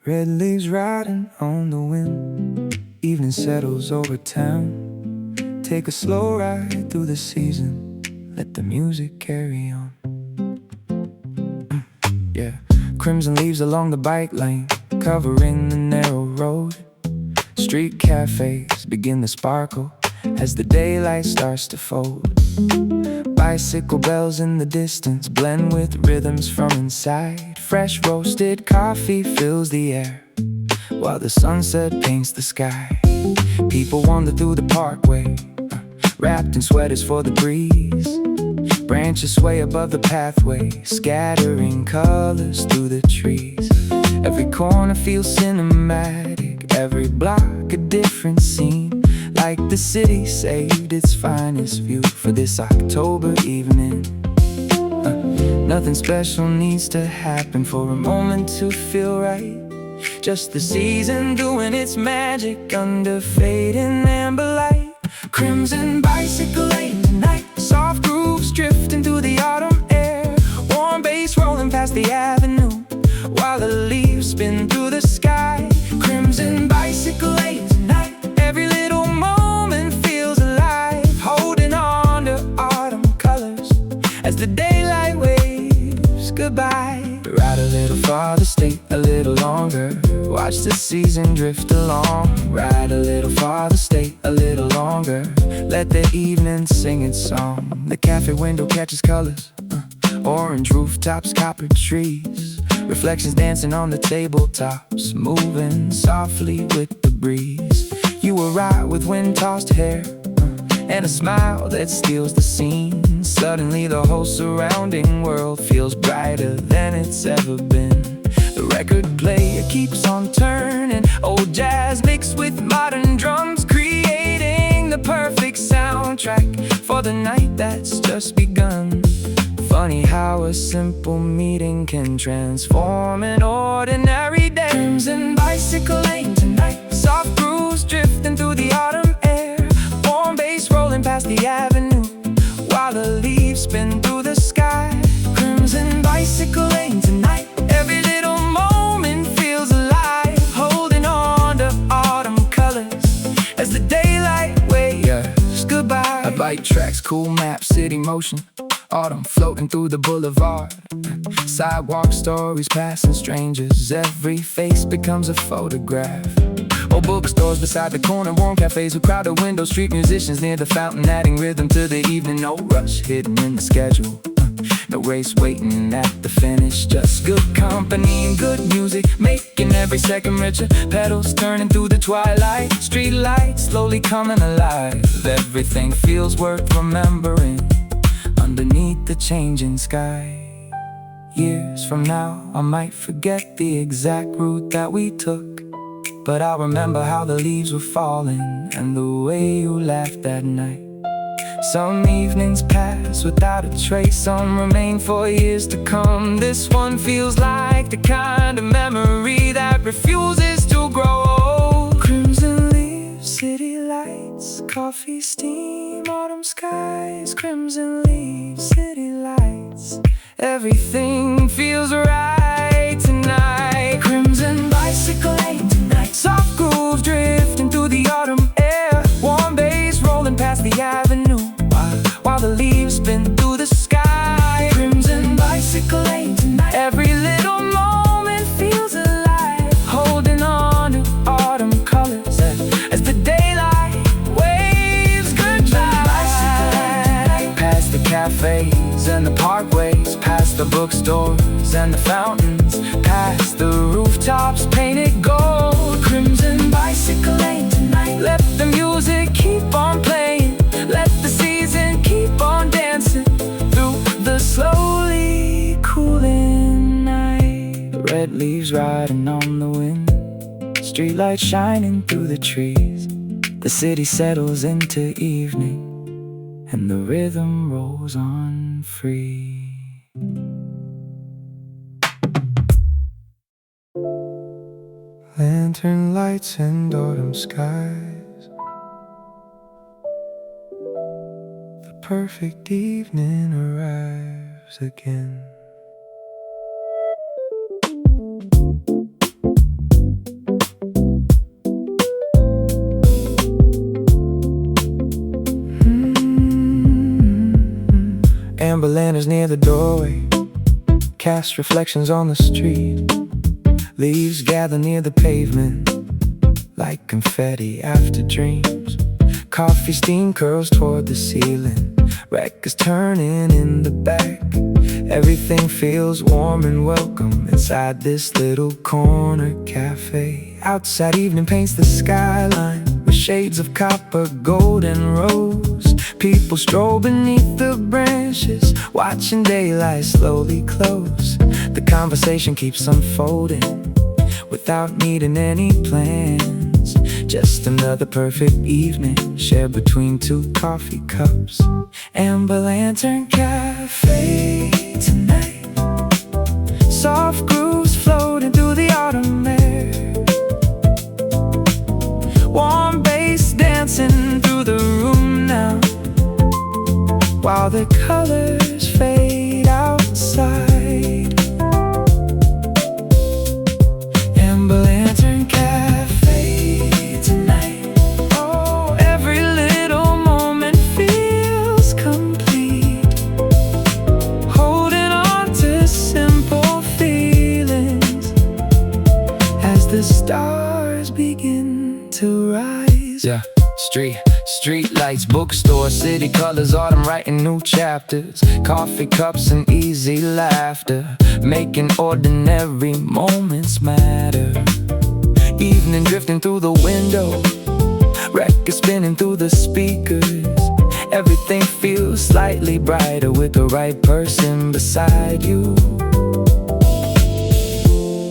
Red leaves riding on the wind, evening settles over town. Take a slow ride through the season, let the music carry on. Yeah, crimson leaves along the bike lane, covering the narrow road. Street cafes begin to sparkle as the daylight starts to fold. Bicycle bells in the distance blend with rhythms from inside. Fresh roasted coffee fills the air while the sunset paints the sky. People wander through the parkway, wrapped in sweaters for the breeze. Branches sway above the pathway, scattering colors through the trees. Every corner feels cinematic, every block a different scene, like the city saved its finest view for this October evening. Nothing special needs to happen for a moment to feel right. Just the season doing its magic under fading amber light. Crimson bicycle lane tonight, soft grooves drifting through the autumn air. Warm bass rolling past the avenue while the leaves spin through the sky. Crimson bicycle lane tonight, every little moment feels alive, holding on to autumn colors as the daylight waves goodbye. Ride a little farther, stay a little longer, watch the season drift along. Ride a little farther, stay a little longer, let the evening sing its song. The cafe window catches colors, orange rooftops, copper trees, reflections dancing on the tabletops, moving softly with the breeze. You arrive with wind-tossed hair, and a smile that steals the scene. Suddenly the whole surrounding world feels brighter than it's ever been. The record player keeps on turning, old jazz mixed with modern drums, creating the perfect soundtrack for the night that's just begun. Funny how a simple meeting can transform an ordinary day. Crimson bicycle lane tonight, soft grooves drifting through the autumn air. Warm bass rolling past the avenue while the leaves spin through the sky. Crimson bicycle lane tonight, every little moment feels alive, holding on to autumn colors as the daylight waves goodbye. A bike tracks, cool map, city motion, autumn floating through the boulevard. Sidewalk stories passing strangers, every face becomes a photograph. Old bookstores beside the corner, warm cafes with crowded windows, street musicians near the fountain adding rhythm to the evening. No rush hidden in the schedule, No race waiting at the finish, just good company and good music, making every second richer. Petals turning through the twilight, street lights slowly coming alive. Everything feels worth remembering underneath the changing sky. Years from now, I might forget the exact route that we took, but I'll remember how the leaves were falling and the way you laughed that night. Some evenings pass without a trace, some remain for years to come. This one feels like the kind of memory that refuses to grow old. Crimson leaves, city lights, coffee steam, autumn skies. Crimson leaves, city lights, everything feels right tonight. Crimson bicycle lane tonight, soft grooves drifting through the autumn air. Warm bass rolling past the avenue, while the leaves spin through the sky. Crimson bicycle lane tonight, every little moment feels alive, holding on to autumn colors as the daylight waves goodbye. Past the cafes and the parkways, past the bookstores and the fountains, past the rooftops painted gold. Crimson bicycle lane tonight, let the music keep on playing, let the season keep on dancing through the slowly cooling night. The red leaves riding on the wind, streetlights shining through the trees. The city settles into evening and the rhythm rolls on free. Lantern lights and autumn skies, the perfect evening arrives again. Amber lanterns near the doorway cast reflections on the street. Leaves gather near the pavement like confetti after dreams. Coffee steam curls toward the ceiling, records turning in the back. Everything feels warm and welcome inside this little corner cafe. Outside evening paints the skyline with shades of copper, gold and rose. People stroll beneath the branches, watching daylight slowly close. The conversation keeps unfolding without needing any plans. Just another perfect evening shared between two coffee cups. Amber lantern cafe tonight, soft grooves floating through the autumn air. Warm bass dancing through the room now, while the colors fade outside. Amber lantern cafe tonight, oh, every little moment feels complete, holding on to simple feelings as the stars begin to rise. Yeah, street lights, bookstore, city colors, autumn writing new chapters. Coffee cups and easy laughter, making ordinary moments matter. Evening drifting through the window, records spinning through the speakers. Everything feels slightly brighter with the right person beside you.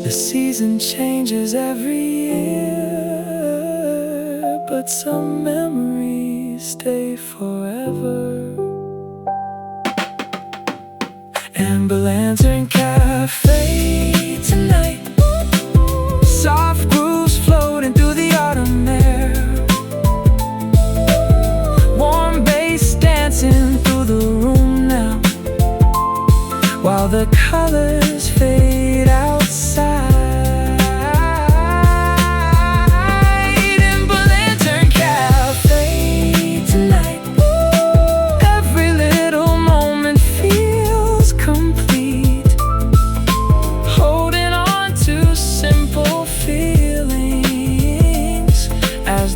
The season changes every year, but some memories stay forever. Amber lantern cafe tonight, soft grooves floating through the autumn air. Warm bass dancing through the room now, while the colors fade outside.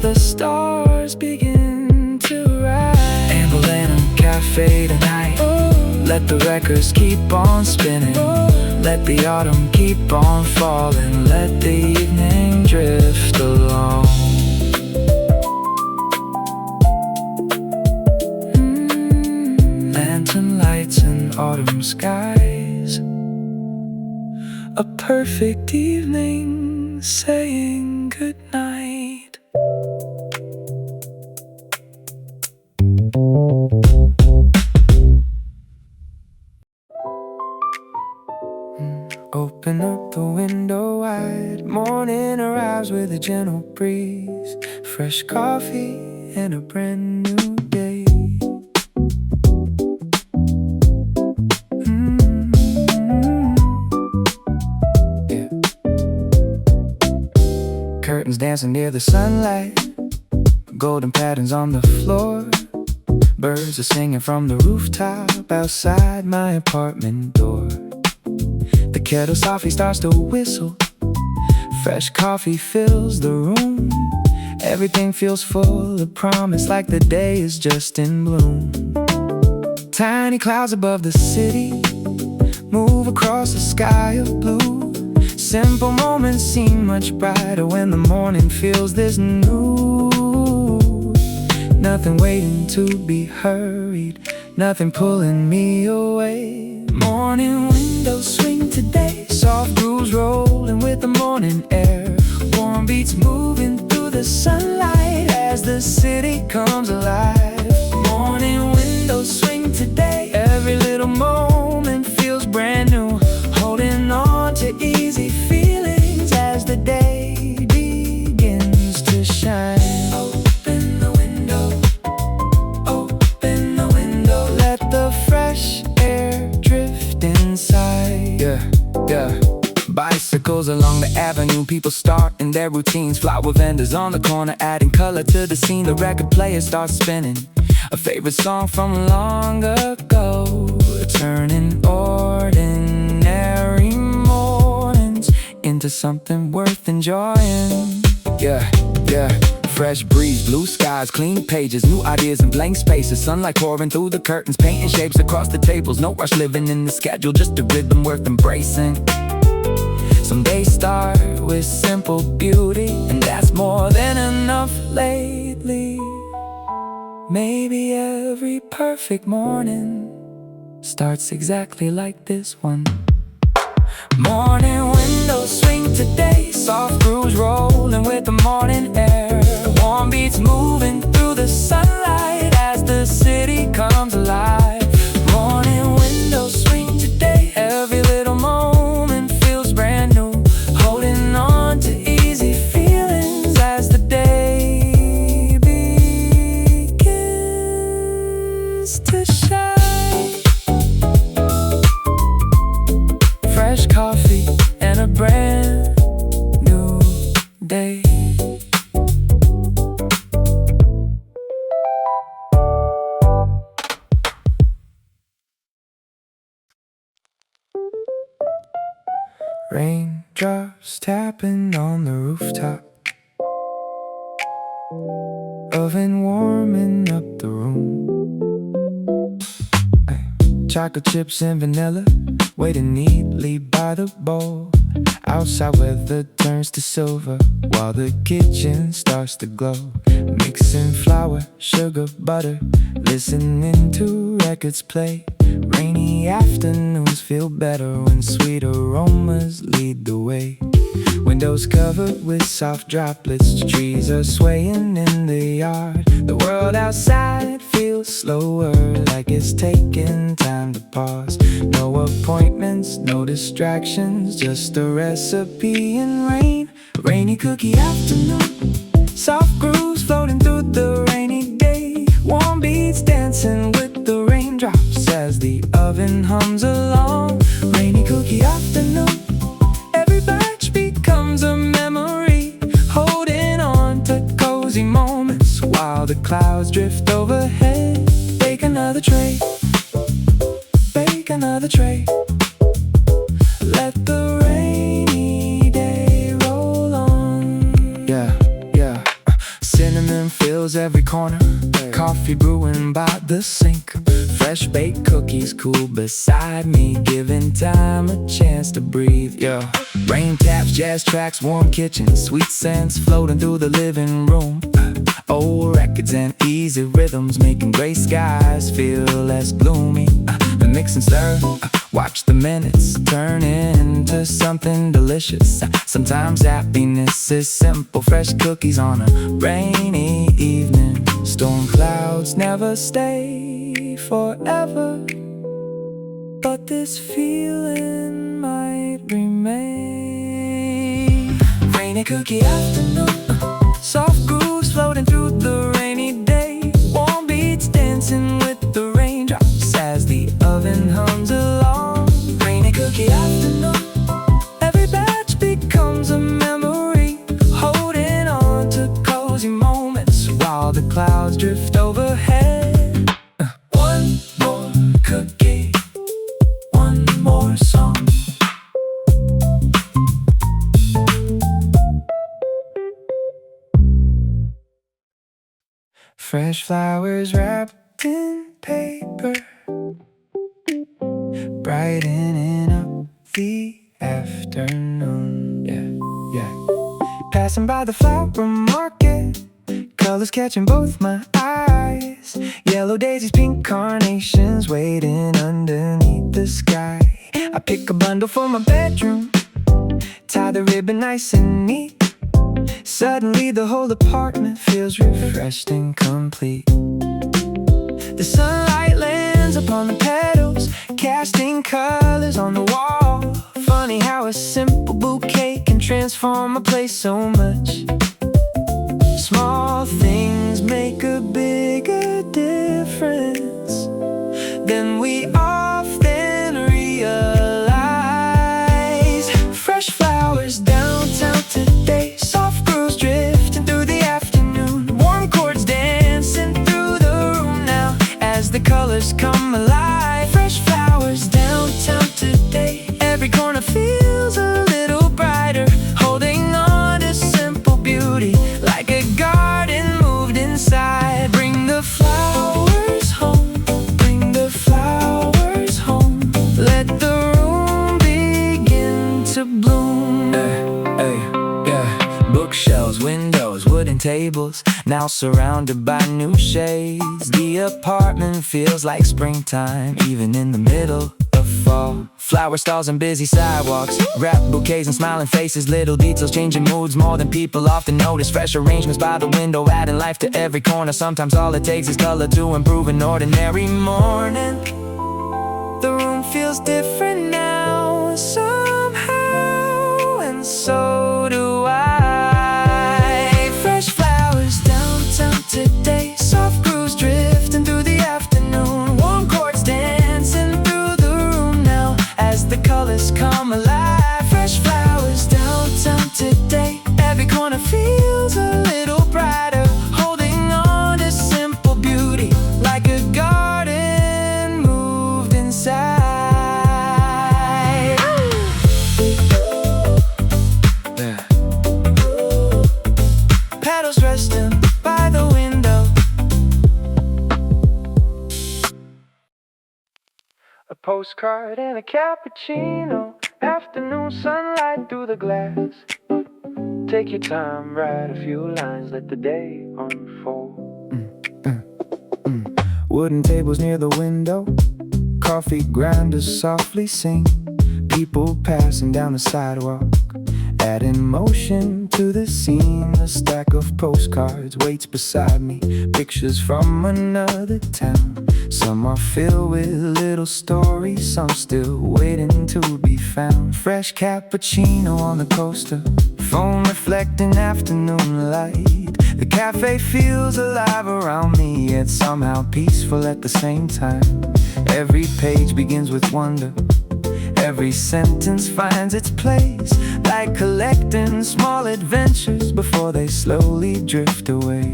The stars begin to rise. Amber lantern cafe tonight, oh, Let the records keep on spinning. Let the autumn keep on falling. Let the evening drift along. Lantern lights and autumn skies. A perfect evening saying goodnight. Open up the window wide. Morning arrives with a gentle breeze. Fresh coffee and a brand new day. Yeah. Curtains dancing near the sunlight. Golden patterns on the floor. Birds are singing from the rooftop outside my apartment door. The kettle softly starts to whistle. Fresh coffee fills the room. Everything feels full of promise, like the day is just in bloom. Tiny clouds above the city move across a sky of blue. Simple moments seem much brighter when the morning feels this new. Nothing waiting to be hurried, nothing pulling me away. Morning windows swing today, soft grooves rolling with the morning air. Warm beats moving through the sunlight as the city comes alive. Morning windows swing today, every little moment feels brand new. Holding on to easy feelings as the day begins to shine. Open the window, open the window. Let the fresh air drift inside. Yeah. Bicycles along the avenue, people starting their routines. Flower vendors on the corner adding color to the scene. The record player starts spinning a favorite song from long ago, turning ordinary mornings into something worth enjoying. Yeah. Fresh breeze, blue skies, clean pages, new ideas and blank spaces. Sunlight pouring through the curtains, painting shapes across the tables. No rush living in the schedule, just a rhythm worth embracing. Some days start with simple beauty, and that's more than enough lately. Maybe every perfect morning starts exactly like this one. Morning windows swing today, soft grooves rolling with the morning air. Warm beats moving through the sunlight as the city comes alive. Morning windows swing today, every little moment feels brand new. Holding on to easy feelings as the day begins to shine. Fresh coffee and a brand new day. Raindrops tapping on the rooftop, oven warming up the room. Chocolate chips and vanilla waiting neatly by the bowl. Outside weather turns to silver while the kitchen starts to glow. Mixing flour, sugar, butter, listening to records play. Rainy afternoons feel better when sweet aromas lead the way. Windows covered with soft droplets, trees are swaying in the yard. The world outside feels slower, like it's taking time to pause. No appointments, no distractions, just a recipe in rain. Rainy cookie afternoon, soft grooves floating through the rainy day. Warm beats dancing with the raindrops as the oven hums along. Rainy cookie afternoon, every batch becomes a memory. Holding on to cozy moments while the clouds drift overhead. Bake another tray, bake another tray. Let the rainy day roll on. Yeah. Cinnamon fills every corner. coffee brewing by the sink. Fresh baked cookies cool beside me, giving time a chance to breathe, yeah. Rain taps, jazz tracks, warm kitchen, sweet scents floating through the living room. Old records and easy rhythms making gray skies feel less gloomy. The mix and stir, watch the minutes turn into something delicious. Sometimes happiness is simple, fresh cookies on a rainy evening. Storm clouds never stay forever, but this feeling might remain. Rainy cookie afternoon, soft grooves floating through the rainy day. Warm beats dancing with the raindrops as the oven hums along. Rainy cookie afternoon, every batch becomes a memory, holding on to cozy moments while the clouds drift overhead. One more cookie, one more song. Fresh flowers wrapped in paper, brightening up the afternoon. Yeah. Passing by the flower market, colors catching both my eyes. Yellow daisies, pink carnations waiting underneath the sky. I pick a bundle for my bedroom, tie the ribbon nice and neat. Suddenly the whole apartment feels refreshed and complete. The sunlight lands upon the petals, casting colors on the wall. Funny how a simple bouquet can transform a place so much. Small things make a bigger difference than we often realize. Fresh flowers downtown today, soft grooves drifting through the afternoon. Warm chords dancing through the room now as the colors come alive. Fresh flowers downtown today, every corner feels a little brighter, holding on to simple beauty like a garden moved inside. Bring the flowers home, bring the flowers home. Let the room begin to bloom. Yeah. Bookshelves, windows, wooden tables, now surrounded by new shades. The apartment feels like springtime, even in the middle of fall. Flower stalls and busy sidewalks, wrapped bouquets and smiling faces. Little details changing moods more than people often notice. Fresh arrangements by the window, adding life to every corner. Sometimes all it takes is color to improve an ordinary morning. The room feels different now, somehow, and so do I. Fresh flowers downtown today, soft grooves drifting through the afternoon. Warm chords dancing through the room now as the colors come alive. Fresh flowers downtown today, every corner feels a little brighter, holding on to simple beauty like a garden moved inside. Petals resting by the window, a postcard and a cappuccino. Afternoon sunlight through the glass. Take your time, write a few lines, let the day unfold. Wooden tables near the window, coffee grinders softly sing. People passing down the sidewalk, adding motion to the scene. A stack of postcards waits beside me, pictures from another town. Some are filled with little stories, some still waiting to be found. Fresh cappuccino on the coaster, foam reflecting afternoon light. The cafe feels alive around me, yet somehow peaceful at the same time. Every page begins with wonder, every sentence finds its place, like collecting small adventures before they slowly drift away.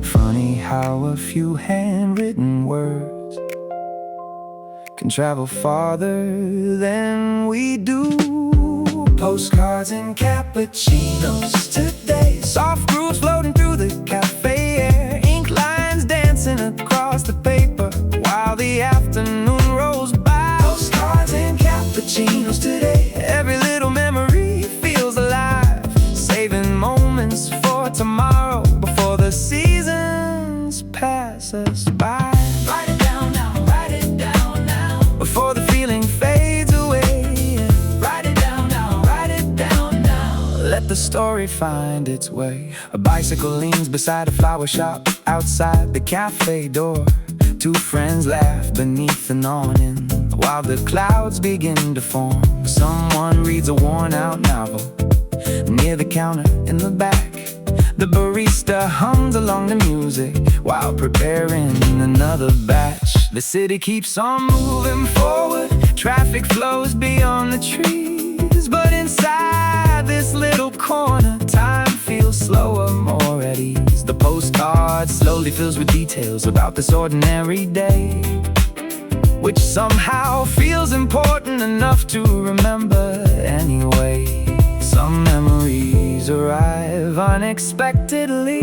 Funny how a few handwritten words can travel farther than we do. Postcards and cappuccinos today, soft grooves floating through the cafe air. Ink lines us by. Write it down now, write it down now, before the feeling fades away. Write it down now, write it down now, let the story find its way. A bicycle leans beside a flower shop outside the cafe door. Two friends laugh beneath an awning while the clouds begin to form. Someone reads a worn-out novel near the counter in the back. The barista hums along the music while preparing another batch. The city keeps on moving forward, traffic flows beyond the trees. But inside this little corner, time feels slower, more at ease. The postcard slowly fills with details about this ordinary day, which somehow feels important enough to remember anyway. Some memories arrive unexpectedly,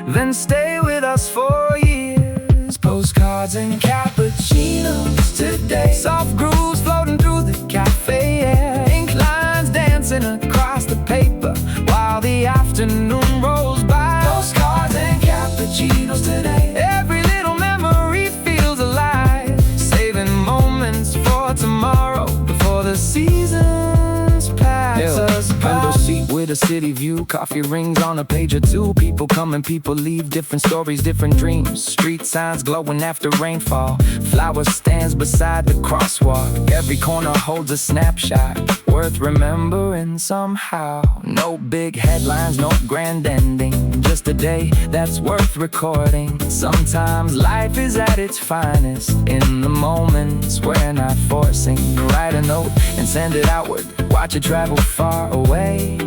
then stay with us for years. Postcards and cappuccinos today, soft grooves floating through the cafe air, ink lines dancing across the paper while the afternoon rolls by. Postcards and cappuccinos today, every little memory feels alive, saving moments for tomorrow before the seasons pass us by. Window seat with a city view, coffee rings on a page or two. People come and people leave, different stories, different dreams. Street signs glowing after rainfall, flower stands beside the crosswalk. Every corner holds a snapshot worth remembering somehow. No big headlines, no grand ending, just a day that's worth recording. Sometimes life is at its finest in the moments we're not forcing. Write a note and send it outward, watch it travel far away.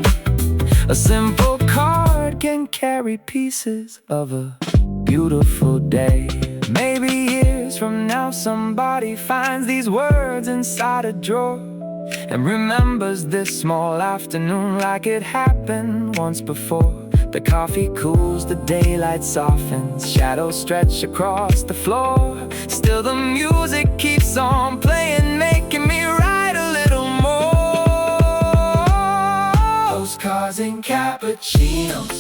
A simple card can carry pieces of a beautiful day. Maybe years from now somebody finds these words inside a drawer and remembers this small afternoon like it happened once before. The coffee cools, the daylight softens, shadows stretch across the floor. Still the music keeps on playing, making me write a little more. Postcards and cappuccinos.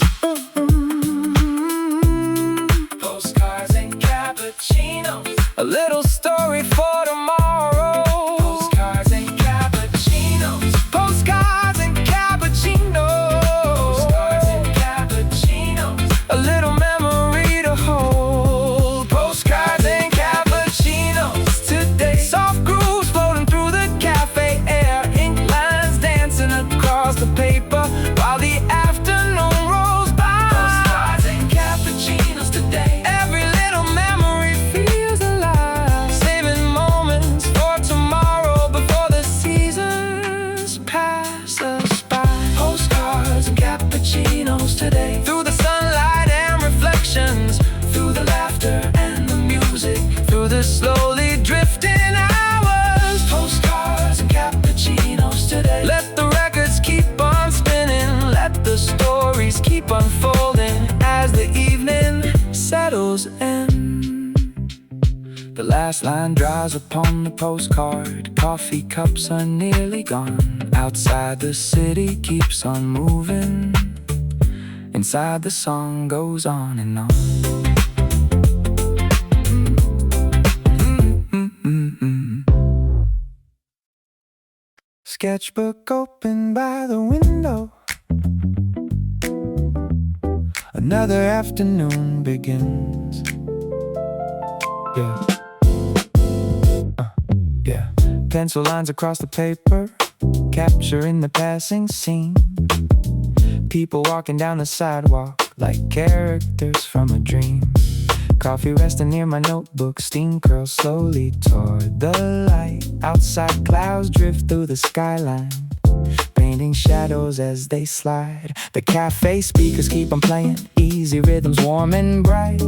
Postcards and cappuccinos. A little story for tomorrow. Postcards and cappuccinos. Postcards and cappuccinos. Postcards and cappuccinos. A little memory to hold. Postcards and cappuccinos today. Soft grooves floating through the cafe air, ink lines dancing across the paper while the afternoon rolls by. Postcards and cappuccinos today. Every little memory feels alive, saving moments for tomorrow before the seasons pass us by. Postcards and cappuccinos today. Through the sunlight and reflections, through the laughter and the music, through the slowly drifting hours. Postcards and cappuccinos today. Let the records keep on spinning, let the stories keep unfolding as the evening settles in. The last line dries upon the postcard, coffee cups are nearly gone. Outside the city keeps on moving, inside the song goes on and on. Sketchbook open by the window, another afternoon begins. Yeah. Pencil lines across the paper, capturing the passing scene. People walking down the sidewalk like characters from a dream. Coffee resting near my notebook, steam curls slowly toward the light. Outside clouds drift through the skyline, painting shadows as they slide. The cafe speakers keep on playing, easy rhythms warm and bright,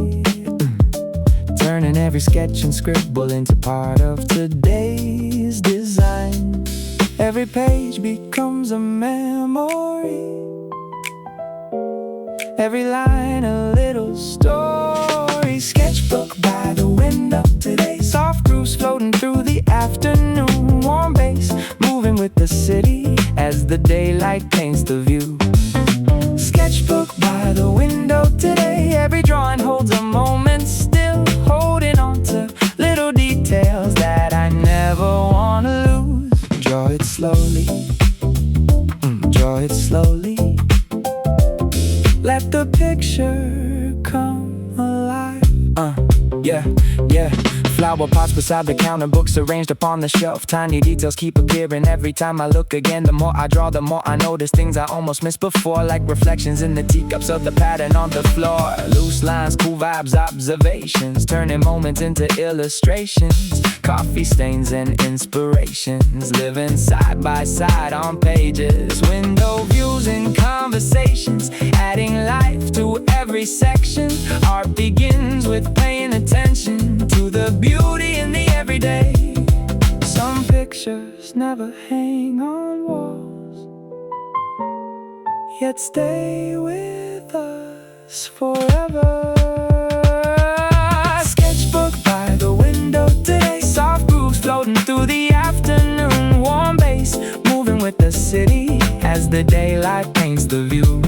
turning every sketch and scribble into part of today's design. Every page becomes a memory, every line a little story. Sketchbook by the window today. Soft grooves floating through the afternoon. Warm bass moving with the city as the daylight paints the view. Sketchbook by the window today. Every drawing holds a moment still. Yeah, yeah. Flower pots beside the counter, books arranged upon the shelf. Tiny details keep appearing every time I look again. The more I draw, the more I notice things I almost missed before, like reflections in the teacups of the pattern on the floor. Loose lines, cool vibes, observations, turning moments into illustrations. Coffee stains and inspirations, living side by side on pages. Window views and conversations, adding life to every section. Art begins with paying attention to the beauty in the everyday. Some pictures never hang on walls, yet stay with us forever. Sketchbook by the window today. Soft grooves floating through the afternoon. Warm bass moving with the city as the daylight paints the view.